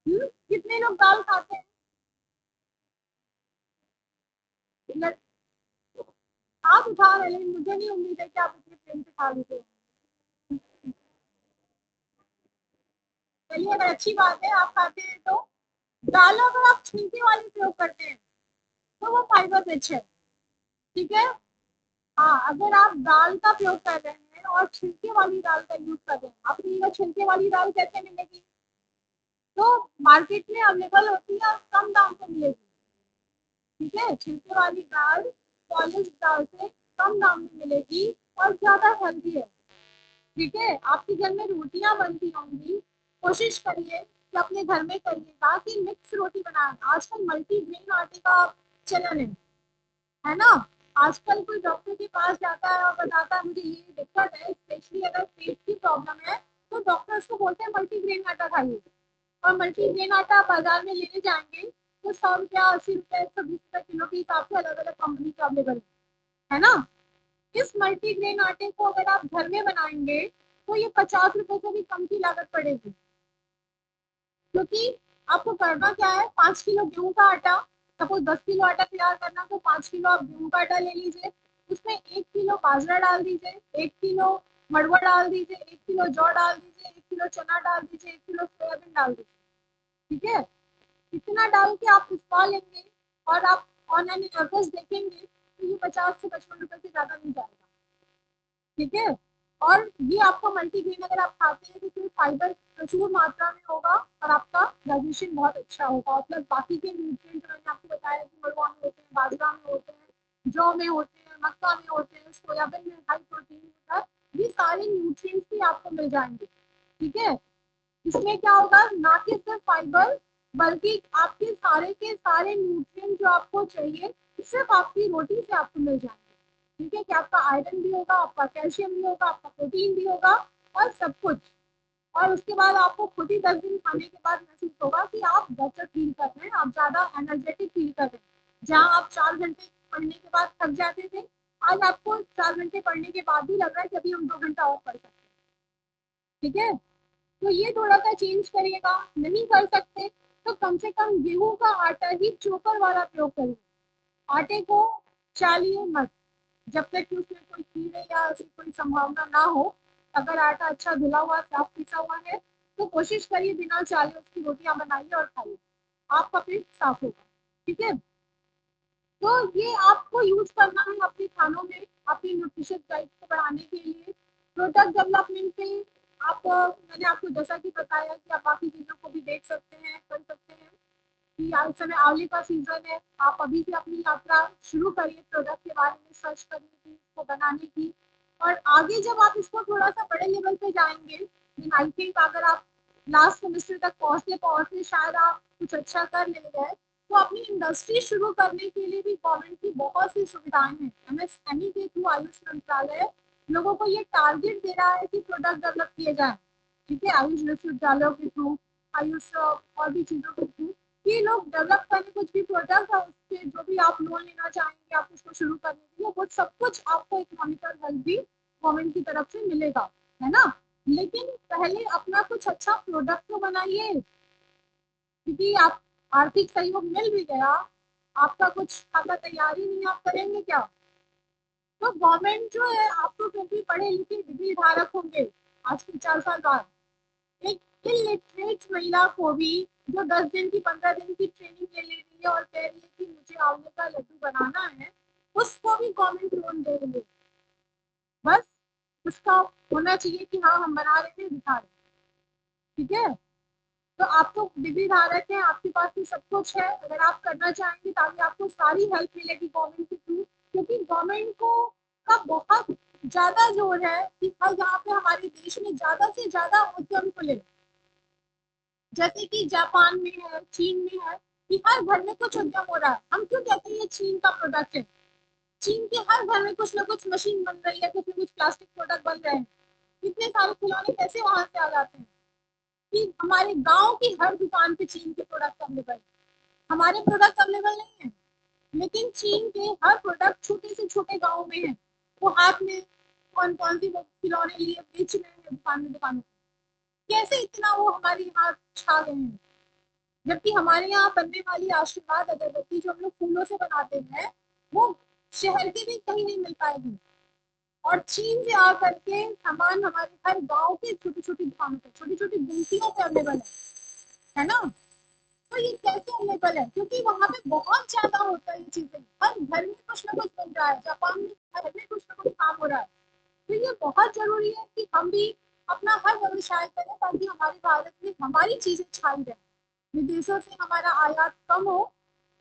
कितने लोग दाल खाते हैं? आप उठा रहे, लेकिन मुझे नहीं उम्मीद है कि आप इतने प्रेम से खा लेते हैं। चलिए, अगर अच्छी बात है आप खाते हैं तो दाल अगर आप छिलके वाली प्रयोग करते हैं तो वो फाइबर रिच है। ठीक है। हाँ, अगर आप दाल का प्रयोग कर रहे हैं और छिलके वाली दाल का यूज कर रहे हैं, आपको ये छिलके वाली दाल कैसे मिलेगी? तो मार्केट में अवेलेबल होती है और कम दाम पे मिलेगी। ठीक है, छिलके वाली दाल पॉलिश दाल से कम दाम में मिलेगी और ज्यादा हेल्दी है। ठीक है, आपके घर में रोटियां बनती होंगी, कोशिश करिए कि अपने घर में करिएगा कि मिक्स रोटी बनाएं। आजकल मल्टीग्रेन आटे का चलन है ना? आजकल कोई डॉक्टर के पास जाता है और बताता है मुझे ये दिक्कत है, स्पेशली अगर पेट की प्रॉब्लम है, तो डॉक्टर उसको बोलते हैं मल्टीग्रेन आटा खाइए। और मल्टीग्रेन आटा बाजार में लेने जाएंगे तो 100 रुपया, 80 रुपया, 120 रुपया किलो के हिसाब से अलग अलग कंपनी का अवेलेबल है ना? इस मल्टीग्रेन आटे को अगर आप घर में बनाएंगे तो ये 50 रुपए से भी कम की लागत पड़ेगी। क्योंकि आपको करना क्या है, 5 किलो गेहूं का आटा, सपोज 10 किलो आटा तैयार करना, तो 5 किलो आप गेहूं का आटा ले लीजिए, उसमें 1 किलो बाजरा डाल दीजिए, 1 किलो मड़ुआ डाल दीजिए, 1 किलो जौ डाल दीजिए, 1 किलो चना डाल दीजिए, 1 किलो सोयाबीन डाल दीजिए। ठीक है, इतना डाल के आप पिसवा लेंगे और आप ऑनलाइन एवरेज देखेंगे तो ये 50 से 55 रुपए से ज्यादा नहीं जाएगा। ठीक है, और ये आपको मल्टीग्रेन अगर आप खाते हैं तो इसमें फाइबर प्रचुर मात्रा में होगा और आपका डाइजेशन बहुत अच्छा होगा। और प्लस बाकी के न्यूट्रिएंट मैंने आपको बताया कि मड़ुआ में होते हैं, बाजरा में होते हैं, जौ में होते हैं, मक्का में होते हैं, सोयाबीन में हाई प्रोटीन होता है, ये सारे न्यूट्रिएंट्स भी आपको मिल जाएंगे। ठीक है, इसमें क्या होगा, ना कि सिर्फ फाइबर बल्कि आपके सारे के सारे न्यूट्रिएंट जो आपको चाहिए सिर्फ आपकी रोटी से आपको मिल जाएंगे। ठीक है, कि आपका आयरन भी होगा, आपका कैल्शियम भी होगा, आपका प्रोटीन भी होगा और सब कुछ। और उसके बाद आपको खुद ही 10 दिन खाने के बाद महसूस होगा कि आप बेटर फील कर रहे हैं, आप ज्यादा एनर्जेटिक फील कर रहे हैं। जहाँ आप 4 घंटे पढ़ने के बाद थक जाते थे, आज आपको 4 घंटे पढ़ने के बाद भी लग रहा है कि अभी हम 2 घंटा और पढ़ सकते हैं। ठीक है, तो ये थोड़ा सा चेंज करिएगा। नहीं कर सकते तो कम से कम गेहूं का आटा ही चोकर वाला प्रयोग करिए। आटे को चालिए मत जब तक कि उसमें कोई कीड़े या ऐसी कोई संभावना ना हो। अगर आटा अच्छा धुला हुआ साफ पिसा हुआ है तो कोशिश करिए बिना चाले उसकी रोटियां बनाइए और खाइए, आपका पेट साफ होगा। ठीक है, तो ये आपको यूज करना है अपने खानों में, अपनी न्यूट्रिशन डाइट को बढ़ाने के लिए। प्रोडक्ट डेवलपमेंट पे आप, मैंने आपको जैसा कि बताया कि आप बाकी चीज़ों को भी देख सकते हैं, कर सकते हैं कि इस समय आंवले का सीजन है, आप अभी से अपनी यात्रा शुरू करिए प्रोडक्ट के बारे में सर्च करने की, इसको बनाने की। और आगे जब आप इसको थोड़ा सा बड़े लेवल पे जाएंगे, देन आई थिंक अगर आप लास्ट सेमेस्टर तक पहुंचते पहुंचते शायद आप कुछ अच्छा कर ले गए, तो अपनी इंडस्ट्री शुरू करने के लिए भी गवर्नमेंट की बहुत सी सुविधाएं हैं। एमएसएमई के थ्रू आयुष मंत्रालय लोगों को ये टारगेट दे रहा है कि प्रोडक्ट डेवलप किए जाए। ठीक है, आयुष विश्वविद्यालयों के थ्रू, आयुष और भी चीजों के थ्रू ये लोग डेवलप करें कुछ भी प्रोडक्ट, और उसके जो भी आप लोन लेना चाहेंगे आप उसको शुरू करने के लिए, वो सब कुछ आपको इकोनॉमिकल हेल्प भी गवर्नमेंट की तरफ से मिलेगा। है ना? लेकिन पहले अपना कुछ अच्छा प्रोडक्ट तो बनाइए, क्योंकि आप आर्थिक सहयोग मिल भी गया, आपका कुछ खाता तैयारी नहीं, आप करेंगे क्या? तो गवर्नमेंट जो है, आप तो फिर भी पढ़े लिखे डिग्री धारक होंगे आज के 4 साल बाद। एक इलिटरेट महिला को भी जो 10 दिन की 15 दिन की ट्रेनिंग ले रही है और कह रही है कि मुझे आंवले का लड्डू बनाना है, उसको भी गवर्नमेंट लोन दे रही है। बस उसका होना चाहिए कि हाँ हम बना रहे हैं, दिखा रहे हैं। ठीक है, तो आप तो डिग्री धारक हैं, आपके पास भी सब कुछ है, अगर आप करना चाहेंगे ताकि आपको सारी हेल्प मिलेगी गवर्नमेंट के थ्रू। क्योंकि गवर्नमेंट को का बहुत ज्यादा जोर है कि हर जहाँ पे हमारे देश में ज्यादा से ज्यादा उद्यम खुले, जैसे कि जापान में है, चीन में है, कि हर घर में कुछ उद्यम हो रहा है। हम क्यों कहते हैं ये चीन का प्रोडक्ट है? चीन के हर घर में कुछ ना कुछ मशीन बन रही है, कुछ ना कुछ प्लास्टिक प्रोडक्ट बन रहे हैं। इतने सारे खिलौने कैसे वहां से आ जाते हैं? कि हमारे गांव की हर दुकान पे चीन के प्रोडक्ट अवेलेबल है। हमारे प्रोडक्ट अवेलेबल नहीं है, लेकिन चीन के हर प्रोडक्ट छोटे से छोटे गांव में है। वो हाथ में कौन कौन सी खिलौने लिए बेच रहे हैं दुकान में दुकानों। कैसे इतना वो हमारे यहाँ छा गए हैं। जबकि हमारे यहाँ बनने वाली आशीर्वाद अगरबत्ती जो हम लोग फूलों से बनाते हैं, वो शहर के भी कहीं नहीं मिल पाएगी। और चीन से आकर के सामान हमारे हर गांव के छोटी छोटी दुकानों पर छोटी छोटी गुमटियों पे अवेलेबल है ना। तो ये कैसे अवेलेबल है, क्योंकि वहां पे बहुत ज्यादा होता है ये चीजें, हर घर में कुछ ना कुछ बन रहा है, जापान में घर में कुछ ना कुछ काम हो रहा है। तो ये बहुत जरूरी है कि हम भी अपना हर व्यवसाय करें, ताकि हमारे भारत में हमारी चीजें छाई रहे, विदेशों से हमारा आयात कम हो,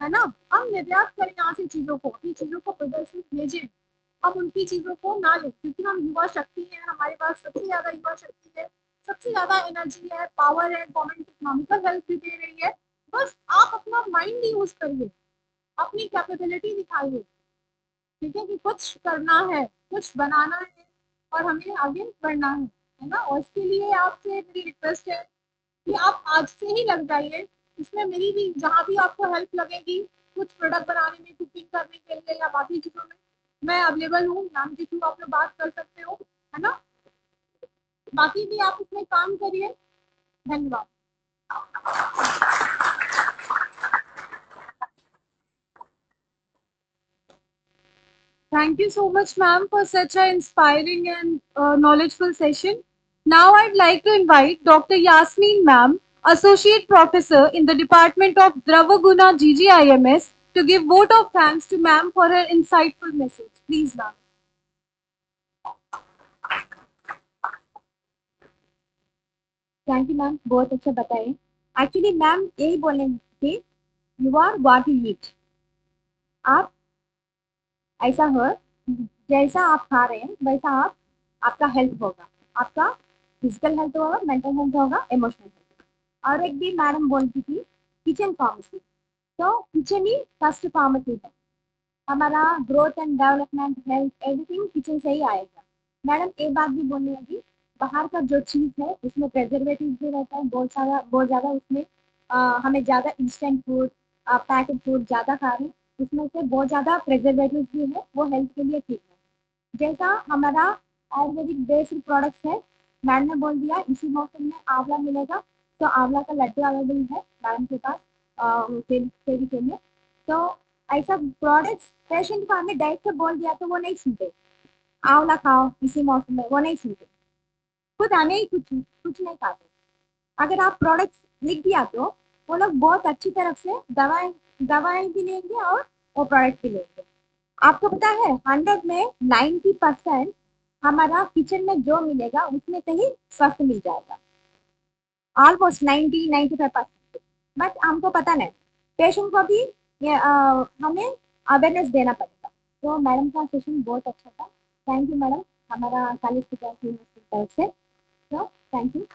है ना। हम निर्यात करें यहाँ से चीजों को, अपनी चीजों को प्रदर्शित भेजें। हम उनकी चीजों को ना लें, क्योंकि हम युवा शक्ति है, हमारे पास सबसे ज्यादा युवा शक्ति है, सबसे ज्यादा एनर्जी है, पावर है, गवर्नमेंट इकोनॉमिकल हेल्प भी दे रही है। बस आप अपना माइंड यूज करिए, अपनी कैपेबिलिटी दिखाइए, ठीक है, कि कुछ करना है, कुछ बनाना है, और हमें आगे बढ़ना है ना। और इसके लिए आपसे मेरी रिक्वेस्ट है कि आप आज से ही लग जाइए। इसमें मेरी भी जहाँ भी आपको हेल्प लगेगी, कुछ प्रोडक्ट बनाने में, कुकिंग करने के लिए या बाकी चीजों में, मैं अवेलेबल हूँ। नाम के थ्रू आप लोग बात कर सकते हो, है ना। बाकी भी आप इसमें काम करिए। धन्यवाद। Thank you so much, ma'am, for such an inspiring and knowledgeable session. Now, I'd like to invite Dr. Yasmin, ma'am, Associate Professor in the Department of Dravaguna GGIMS, to give vote of thanks to ma'am for her insightful message. Please, ma'am. Thank you ma'am, बहुत अच्छा बताए। एक्चुअली मैम यही बोलने थे, you are what you eat. आप ऐसा हो, जैसा आप खा रहे हैं वैसा आप, आपका हेल्थ होगा, आपका फिजिकल हेल्थ होगा, मेंटल हेल्थ होगा, इमोशनल हेल्थ। और एक भी मैडम बोलती थी किचन फार्मेसी, तो किचन ही फर्स्ट फार्मेसी है। हमारा growth and development, health, everything kitchen से ही आएगा। मैडम एक बात भी बोलने लगी, बाहर का जो चीज़ है उसमें प्रेजर्वेटिव भी रहता है बहुत ज़्यादा उसमें। हमें ज़्यादा इंस्टेंट फूड, पैकेट फूड ज़्यादा खा रहे हैं, उसमें से बहुत ज़्यादा प्रेजर्वेटिव भी है, वो हेल्थ के लिए ठीक है। जैसा हमारा आयुर्वेदिक बेस्ड प्रोडक्ट्स है, मैडम ने बोल दिया इसी मौसम में आंवला मिलेगा, तो आंवला का लड्डू अवेलेबल है मैडम के पास सेल के लिए। तो ऐसा प्रोडक्ट्स पेशेंट को हमें डायरेक्ट से बोल दिया तो वो नहीं सुनते, आंवला खाओ इसी मौसम में, वो नहीं सुनते, खुद हमें ही कुछ कुछ नहीं खाते। अगर आप प्रोडक्ट्स लिख दिया तो वो लोग बहुत अच्छी तरह से दवाएं दवाएं भी लेंगे और वो प्रोडक्ट भी लेंगे। आपको पता है 100 में 90% हमारा किचन में जो मिलेगा उसमें से ही स्वस्थ मिल जाएगा, ऑलमोस्ट 90-95%। बट हमको पता नहीं, पेशेंट को भी ये, हमें अवेयरनेस देना पड़ेगा। तो मैडम का सेशन बहुत अच्छा था। थैंक यू मैडम, हमारा कॉलेज की तरफ से। तो थैंक यू।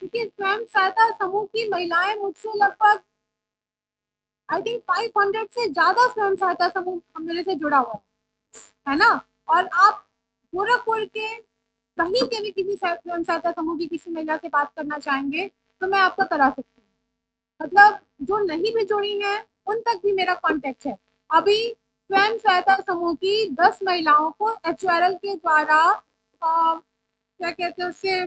क्योंकि स्वयं सहायता समूह की महिलाएं मुझसे लगभग आई थिंक 500 से ज्यादा स्वयं सहायता समूह मेरे से जुड़ा हुआ है ना। और आप गोरखपुर के कहीं के भी किसी स्वयं सहायता समूह की किसी महिला से बात करना चाहेंगे तो मैं आपको करा सकती हूँ। मतलब जो नहीं भी जुड़ी हैं उन तक भी मेरा कांटेक्ट है। अभी स्वयं सहायता समूह की 10 महिलाओं को एचआरएल के द्वारा क्या कहते हैं उससे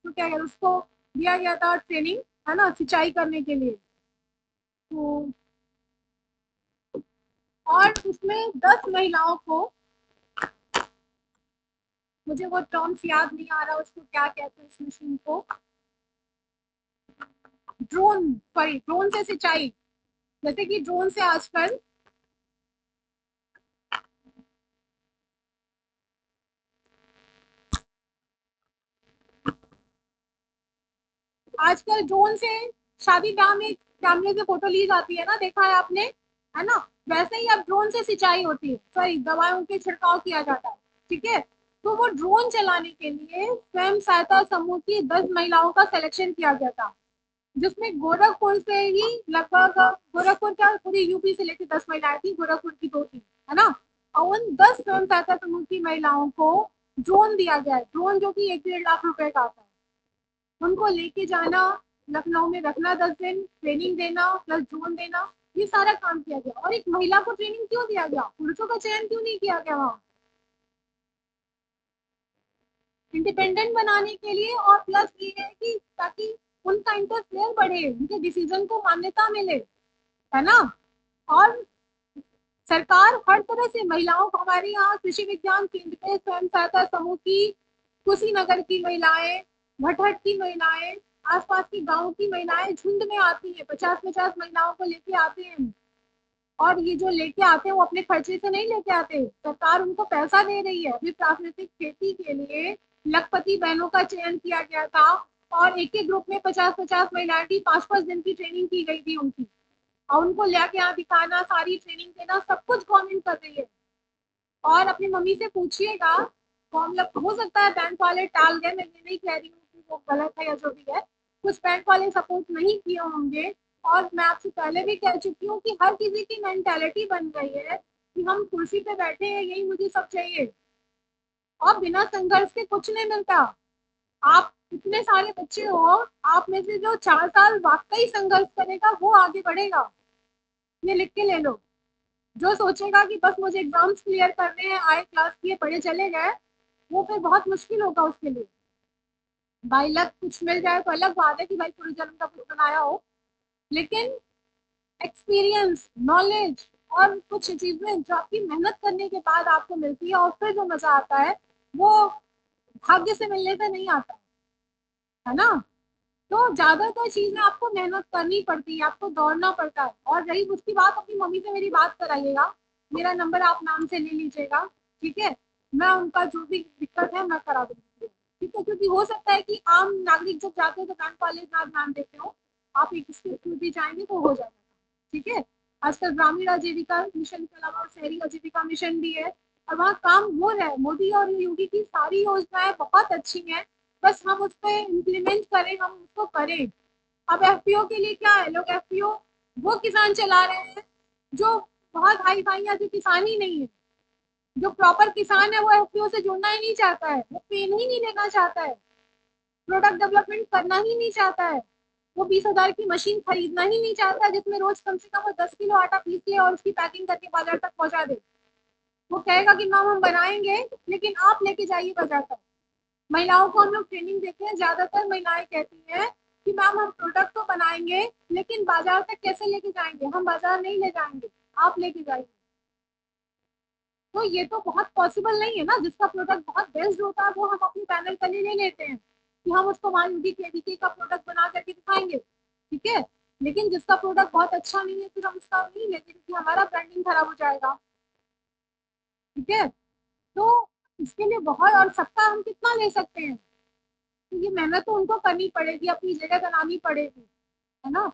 तो क्या कहते हैं उसको दिया गया था ट्रेनिंग, है ना, सिंचाई करने के लिए। तो और उसमें 10 महिलाओं को, मुझे वो टर्म्स याद नहीं आ रहा उसको क्या कहते हैं, उस मशीन को ड्रोन, सॉरी ड्रोन से सिंचाई, जैसे कि ड्रोन से आजकल ड्रोन से शादी ब्याह में कैमरे से फोटो ली जाती है ना, देखा है आपने, है ना। वैसे ही अब ड्रोन से सिंचाई होती है, सॉरी दवाओं के छिड़काव किया जाता है, ठीक है। तो वो ड्रोन चलाने के लिए स्वयं सहायता समूह की 10 महिलाओं का सिलेक्शन किया गया था, जिसमें गोरखपुर से ही लगभग, गोरखपुर क्या पूरी यूपी से लेकर 10 महिलाएं थी, गोरखपुर की 2 थी, है ना। और उन 10 स्वयं सहायता समूह की महिलाओं को ड्रोन दिया गया है, ड्रोन जो कि 1-1.5 लाख रुपए का आता है। उनको लेके जाना, लखनऊ में रखना 10 दिन, ट्रेनिंग देना प्लस ड्रोन देना, ये सारा काम किया गया। और एक महिला को ट्रेनिंग क्यों दिया गया, पुरुषों का चयन क्यों नहीं किया गया वहां, इंडिपेंडेंट बनाने के लिए। और प्लस ये है कि ताकि उनका इंटरफेयर बढ़े, उनके डिसीजन को मान्यता मिले, है ना। और सरकार हर तरह से महिलाओं को, हमारे यहाँ कृषि विज्ञान केंद्र पे स्वयं सहायता समूह की, कुशीनगर की महिलाएं, भटहट की महिलाएं, आसपास की गांव की महिलाएं झुंड में आती हैं, 50-50 महिलाओं को लेके आते हैं। और ये जो लेके आते हैं वो अपने खर्चे से नहीं लेके आते, सरकार उनको पैसा दे रही है। अभी प्राकृतिक खेती के लिए लखपति बहनों का चयन किया गया था, और एक एक ग्रुप में 50-50 महिलाएं थी, 5-5 दिन की ट्रेनिंग की गई थी उनकी, और उनको लेके यहाँ दिखाना, सारी ट्रेनिंग देना, सब कुछ गवर्नमेंट कर रही है। और अपनी मम्मी से पूछिएगा, फॉर्म हो सकता है बैंक वाले टाल गए, मैं ये नहीं कह रही हूँ कि वो गलत है या जो भी है, कुछ बैंक वाले सपोर्ट नहीं किए होंगे। और मैं आपसे पहले भी कह चुकी हूँ कि हर किसी की मेंटेलिटी बन गई है कि हम कुर्सी पे बैठे हैं, यही मुझे सब चाहिए, और बिना संघर्ष के कुछ नहीं मिलता। आप इतने सारे बच्चे हो, आप में से जो 4 साल वाकई संघर्ष करेगा वो आगे बढ़ेगा, ये लिख के ले लो। जो सोचेगा कि बस मुझे एग्जाम्स क्लियर करने हैं, आए क्लास किए पढ़े चले गए, वो फिर बहुत मुश्किल होगा उसके लिए। बाई लक कुछ मिल जाए तो अलग बात है कि भाई पूरे जन्म का कुछ बनाया हो, लेकिन एक्सपीरियंस, नॉलेज और कुछ चीजें जो आपकी मेहनत करने के बाद आपको मिलती है और फिर जो मजा आता है, वो भाग्य से मिलने से नहीं आता, है ना। तो ज्यादातर चीजें आपको मेहनत करनी पड़ती है, आपको दौड़ना पड़ता है। और रही उसकी बात, अपनी मम्मी से मेरी बात कराइएगा, मेरा नंबर आप नाम से ले लीजिएगा, ठीक है। मैं उनका जो भी दिक्कत है मैं करा दूंगी, ठीक है। क्योंकि हो सकता है कि आम नागरिक जब जाते हैं तो बैंक वाले ना ध्यान देते हो, आप एक इसके थ्रू भी जाएंगे तो हो जाएगा, ठीक है। आजकल ग्रामीण आजीविका मिशन के अलावा शहरी आजीविका मिशन भी है, और वहाँ काम हो रहा है। मोदी और योगी की सारी योजनाएं बहुत अच्छी हैं, बस हम उस पर इम्प्लीमेंट करें, हम उसको करें। अब एफपीओ के लिए क्या है, लोग एफपीओ वो किसान चला रहे हैं जो बहुत हाई फाई या जो किसान ही नहीं है, जो प्रॉपर किसान है वो एफपीओ से जुड़ना ही नहीं चाहता है, वो पेन ही नहीं लेना चाहता है, प्रोडक्ट डेवलपमेंट करना ही नहीं चाहता है, वो 20,000 की मशीन खरीदना ही नहीं चाहता जिसमें रोज कम से कम वो 10 किलो आटा पीस ले और उसकी पैकिंग करके बाजार तक पहुंचा दे। वो कहेगा कि मैम हम बनाएंगे लेकिन आप लेके जाइए बाजार तक। महिलाओं को हम लोग ट्रेनिंग देते हैं, ज्यादातर महिलाएं कहती हैं कि मैम हम प्रोडक्ट तो बनाएंगे लेकिन बाजार तक कैसे लेके जाएंगे, हम बाजार नहीं ले जाएंगे, आप लेके जाइए। तो ये तो बहुत पॉसिबल नहीं है ना, जिसका प्रोडक्ट बहुत बेस्ट होता है वो हम अपनी पैनल के लिए ले लेते हैं कि हम उसको मान केवीके का प्रोडक्ट बना करके दिखाएंगे, ठीक है। लेकिन जिसका प्रोडक्ट बहुत अच्छा नहीं है फिर हम उसका नहीं लेते क्योंकि हमारा ब्रांडिंग खराब हो जाएगा, ठीक है। तो इसके लिए बहुत, और सबका हम कितना ले सकते हैं, तो ये मेहनत तो उनको करनी पड़ेगी, अपनी जगह बनानी पड़ेगी, है ना।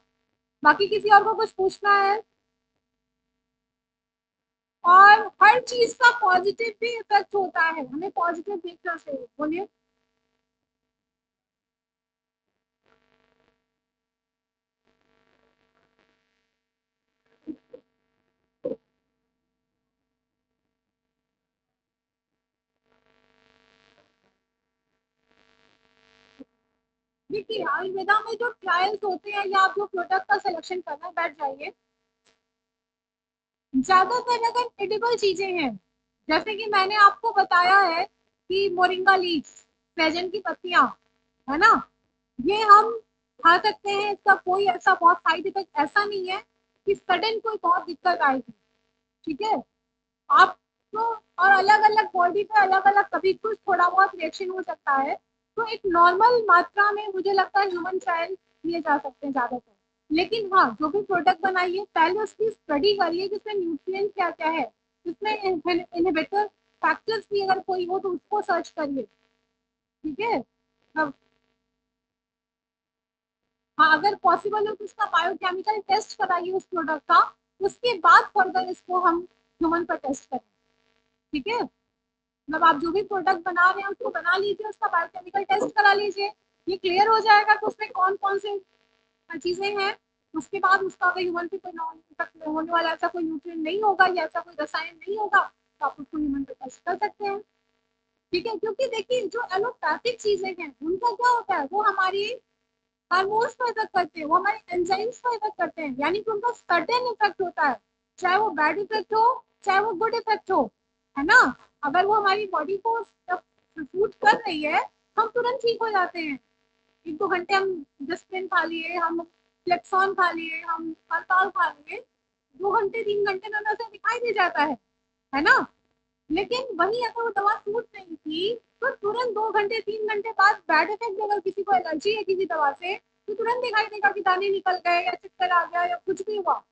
बाकी किसी और को कुछ पूछना है। और हर चीज का पॉजिटिव भी इफेक्ट होता है, हमें पॉजिटिव देखना चाहिए, बोलिए। देखिए आयुर्वेदा में जो ट्रायल्स होते हैं या आप जो प्रोडक्ट का सिलेक्शन करना बैठ जाइए, ज्यादातर अगर एडिबल चीजें हैं, जैसे कि मैंने आपको बताया है कि मोरिंगा लीव्स, सहजन की पत्तियां, है ना, ये हम खा सकते हैं। इसका कोई ऐसा बहुत साइड इफेक्ट ऐसा नहीं है कि सडन कोई बहुत दिक्कत आएगी। ठीक है, आपको और अलग अलग बॉडी पे अलग अलग कभी कुछ थोड़ा बहुत रिएक्शन हो सकता है। तो एक नॉर्मल मात्रा में मुझे लगता है ह्यूमन ट्रायल लिए जा सकते हैं ज्यादातर। लेकिन हाँ, जो भी प्रोडक्ट बनाइए पहले उसकी स्टडी करिए कि इसमें न्यूट्रिएंट क्या क्या है, इसमें इनहिबिटर फैक्टर्स भी अगर कोई हो तो उसको सर्च करिए। ठीक है। अब हाँ, अगर पॉसिबल हो तो उसका बायोकेमिकल टेस्ट कराइए उस प्रोडक्ट का, उसके बाद फर्दर इसको हम ह्यूमन पर टेस्ट करें। ठीक है, मतलब आप जो भी प्रोडक्ट बना रहे हैं उसको बना लीजिए, उसका बायोकेमिकल टेस्ट करा लीजिए। ये क्लियर हो जाएगा कि उसमें कौन कौन से चीजें हैं। उसके बाद उसका अगर ह्यूमन पे कोई नॉन इफेक्ट होने वाला ऐसा कोई न्यूट्रिएंट नहीं होगा या ऐसा कोई रसायन नहीं होगा तो आप उसको ह्यूमन पे टेस्ट कर सकते हैं। ठीक है, क्योंकि देखिए जो एलोपैथिक चीजें हैं उनका क्या होता है, वो हमारी हार्मोन्स को इफेक्ट करते हैं, वो हमारे एंजाइम्स को इफेक्ट करते हैं, यानी कि उनका सर्टेन इफेक्ट होता है, चाहे वो बैड इफेक्ट हो चाहे वो गुड इफेक्ट हो, है ना। अगर वो हमारी बॉडी को सूट कर रही है हम तुरंत ठीक हो जाते हैं। एक दो घंटे हम डिस्प्रिन खा लिए, हम फ्लेक्सॉन खा लिए, हम हड़ताल खा लिए, 2 घंटे 3 घंटे में हमें ऐसा दिखाई दे जाता है ना। लेकिन वही अगर वो दवा सूट नहीं की तो तुरंत 2 घंटे 3 घंटे बाद बैड इफेक्ट भी, अगर किसी को एलर्जी है किसी दवा से तो तुरंत दिखाई देगा कि दाने निकल गए या चक्कर आ गया या कुछ भी हुआ,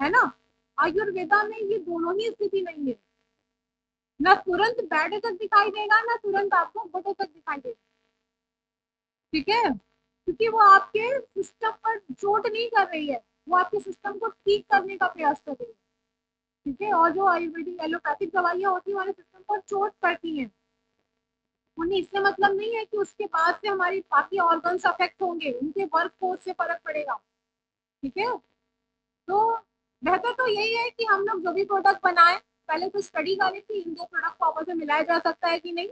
है ना। आयुर्वेदा में ये दोनों ही स्थिति नहीं है, ना तुरंत बैड इफेक्ट दिखाई देगा ना तुरंत आपको गुड इफेक्ट दिखाई देगा। ठीक है, क्योंकि वो आपके सिस्टम पर चोट नहीं कर रही है, वो आपके सिस्टम को ठीक करने का प्रयास कर रही है। ठीक है, और जो आयुर्वेदिक एलोपैथिक दवाइयाँ होती है हमारे सिस्टम पर चोट करती हैं, उन्हें इससे मतलब नहीं है कि उसके बाद से हमारी बाकी ऑर्गन्स अफेक्ट होंगे, उनके वर्क फोर्स से फर्क पड़ेगा। ठीक है, तो बेहतर तो यही है कि हम लोग जो भी प्रोडक्ट बनाए पहले तो स्टडी करें कि इन दो प्रोडक्ट को आपस में मिलाया जा सकता है कि नहीं।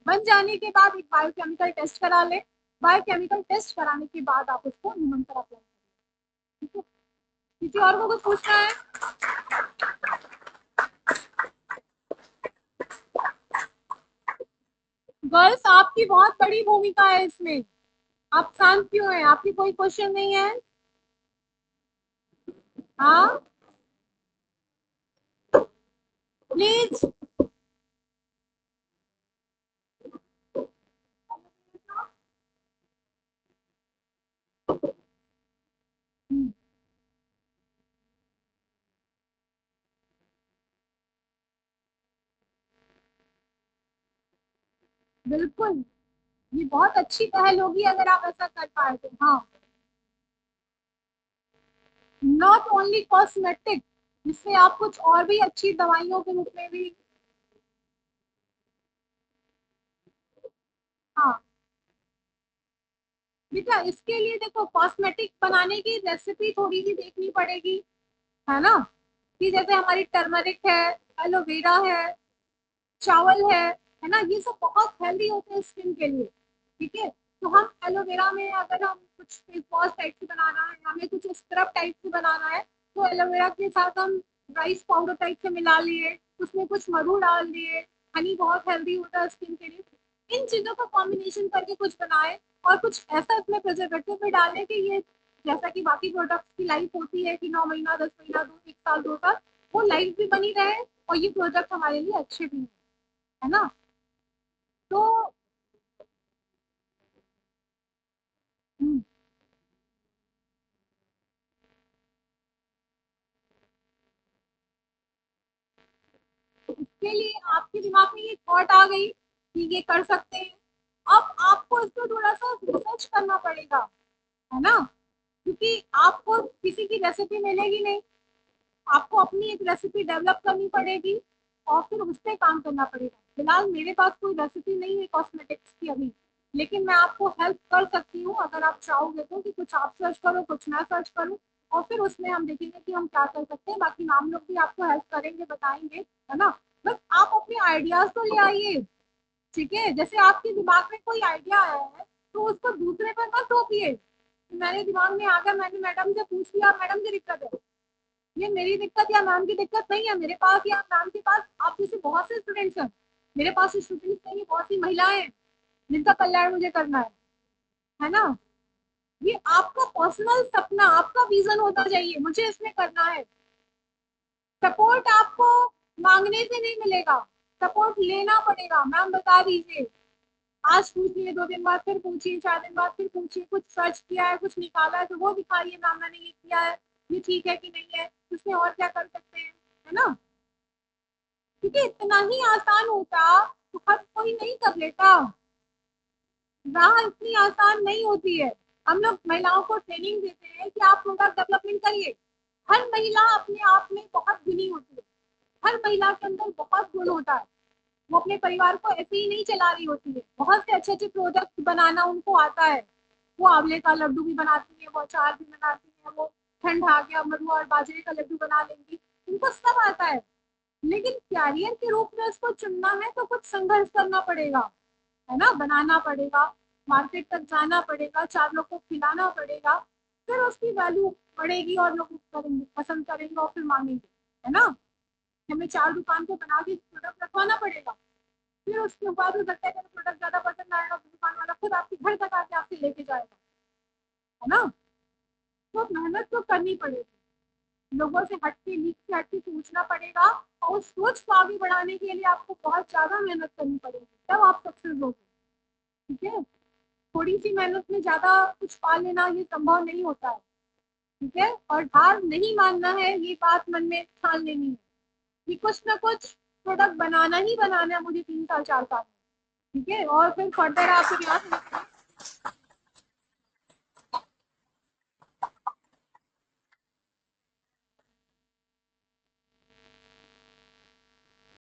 बन जाने के बाद एक बायोकेमिकल टेस्ट करा लें, बायोकेमिकल टेस्ट कराने के बाद आप उसको ह्यूमन पर अप्लाई करें। ठीक है, किसी और को कुछ पूछना है? गर्ल्स आपकी बहुत बड़ी भूमिका है इसमें, आप शांत क्यों हैं, आपकी कोई क्वेश्चन नहीं है? हाँ, प्लीज। बिल्कुल, ये बहुत अच्छी पहल होगी अगर आप ऐसा कर पाए तो। हाँ, नॉट ओनली कॉस्मेटिक, जिससे आप कुछ और भी अच्छी दवाइयों के रूप में भी। हाँ बेटा, इसके लिए देखो कॉस्मेटिक बनाने की रेसिपी थोड़ी सी देखनी पड़ेगी, है ना। कि जैसे हमारी टर्मरिक है, एलोवेरा है, चावल है ना, ये सब बहुत हेल्दी होते हैं स्किन के लिए। ठीक है, तो हम एलोवेरा में अगर हम कुछ फेस वॉश टाइप से बनाना है, हमें कुछ स्क्रब टाइप से बनाना है, तो एलोवेरा के साथ हम राइस पाउडर टाइप से मिला लिए, उसमें कुछ मधु डाल दिए, हनी बहुत हेल्दी होता है स्किन के लिए। इन चीजों का कॉम्बिनेशन करके कुछ बनाए और कुछ ऐसा इसमें प्रिजर्वेटिव में डालें कि ये, जैसा कि बाकी प्रोडक्ट्स की लाइफ होती है कि 9 महीना 10 महीना 1 साल 2 साल, वो लाइफ भी बनी रहे और ये प्रोडक्ट हमारे लिए अच्छे भी हैं, है ना। तो हम्म, इसके लिए आपके दिमाग में ये थॉट आ गई कि ये कर सकते हैं, अब आपको इसको थोड़ा सा रिसर्च करना पड़ेगा, है ना। क्योंकि आपको किसी की रेसिपी मिलेगी नहीं, आपको अपनी एक रेसिपी डेवलप करनी पड़ेगी और फिर उस पर काम करना पड़ेगा। फिलहाल मेरे पास कोई रेसिपी नहीं है कॉस्मेटिक्स की अभी, लेकिन मैं आपको हेल्प कर सकती हूँ अगर आप चाहोगे तो, कि कुछ आप सर्च करो कुछ मैं सर्च करूँ और फिर उसमें हम देखेंगे कि हम क्या कर सकते हैं। बाकी नाम लोग भी आपको हेल्प करेंगे बताएंगे, है ना। बस आप अपने आइडियाज तो ले आइए। ठीक है, जैसे आपके दिमाग में कोई आइडिया आया है तो उसको दूसरे पर मत थोपिए। मेरे दिमाग में आ गया, मैंने मैडम से पूछ लिया, मैडम की दिक्कत है, ये मेरी दिक्कत या मैम की दिक्कत नहीं है। मेरे पास या मैम के पास आप जैसे बहुत से स्टूडेंट्स हैं, मेरे पास स्टूडेंट्स नहीं, बहुत सी महिलाएं हैं जिनका कल्याण मुझे करना है ना। ये आपका पर्सनल सपना, आपका विजन होना चाहिए, मुझे इसमें करना है। सपोर्ट आपको मांगने से नहीं मिलेगा, सपोर्ट लेना पड़ेगा। मैम बता दीजिए, आज पूछिए, 2 दिन बाद फिर पूछिए, 4 दिन बाद फिर पूछिए, कुछ सर्च किया है, कुछ निकाला है तो वो दिखाइए, मैम मैंने ये किया है, ये ठीक है कि नहीं है, उसमें और क्या कर सकते हैं, है ना। क्योंकि इतना ही आसान होता तो हर कोई नहीं कर लेता। राह इतनी आसान नहीं होती है। हम लोग महिलाओं को ट्रेनिंग देते हैं कि आप प्रोडक्ट डेवलपमेंट करिए। हर महिला अपने आप में बहुत गुणी होती है, हर महिला के अंदर बहुत गुण होता है। वो अपने परिवार को ऐसे ही नहीं चला रही होती है, बहुत से अच्छे अच्छे प्रोडक्ट बनाना उनको आता है। वो आंवले का लड्डू भी बनाती है, वो अचार भी बनाती है, वो ठंड आ गया मरुआ और बाजरे का लड्डू बना लेंगी, उनको सब आता है। लेकिन कैरियर के रूप में उसको चुनना है तो कुछ संघर्ष करना पड़ेगा, है ना, बनाना पड़ेगा, मार्केट तक जाना पड़ेगा, 4 लोग को खिलाना पड़ेगा, फिर उसकी वैल्यू बढ़ेगी और लोग करेंगे, पसंद करेंगे और फिर मांगेंगे, है ना। हमें 4 दुकान को बना के प्रोडक्ट रखवाना पड़ेगा, फिर उसके बाद हो सकता है कि प्रोडक्ट ज्यादा पसंद आएगा तो दुकान वाला खुद आपके घर तक आके आपसे लेके जाएगा, है ना। तो मेहनत तो करनी पड़ेगी, लोगों से हट के, लीक से हट के सोचना पड़ेगा, और उस सोच को आगे बढ़ाने के लिए आपको बहुत ज्यादा मेहनत करनी पड़ेगी, तब आप सक्सेस होगे। ठीक है, थोड़ी सी मेहनत में ज्यादा कुछ पा लेना ये संभव नहीं होता है। ठीक है, और हार नहीं मानना है, ये बात मन में ठान लेनी है कि कुछ ना कुछ प्रोडक्ट बनाना ही बनाना है मुझे 3 साल 4 साल में। ठीक है, और फिर फर्दर आप प्रयास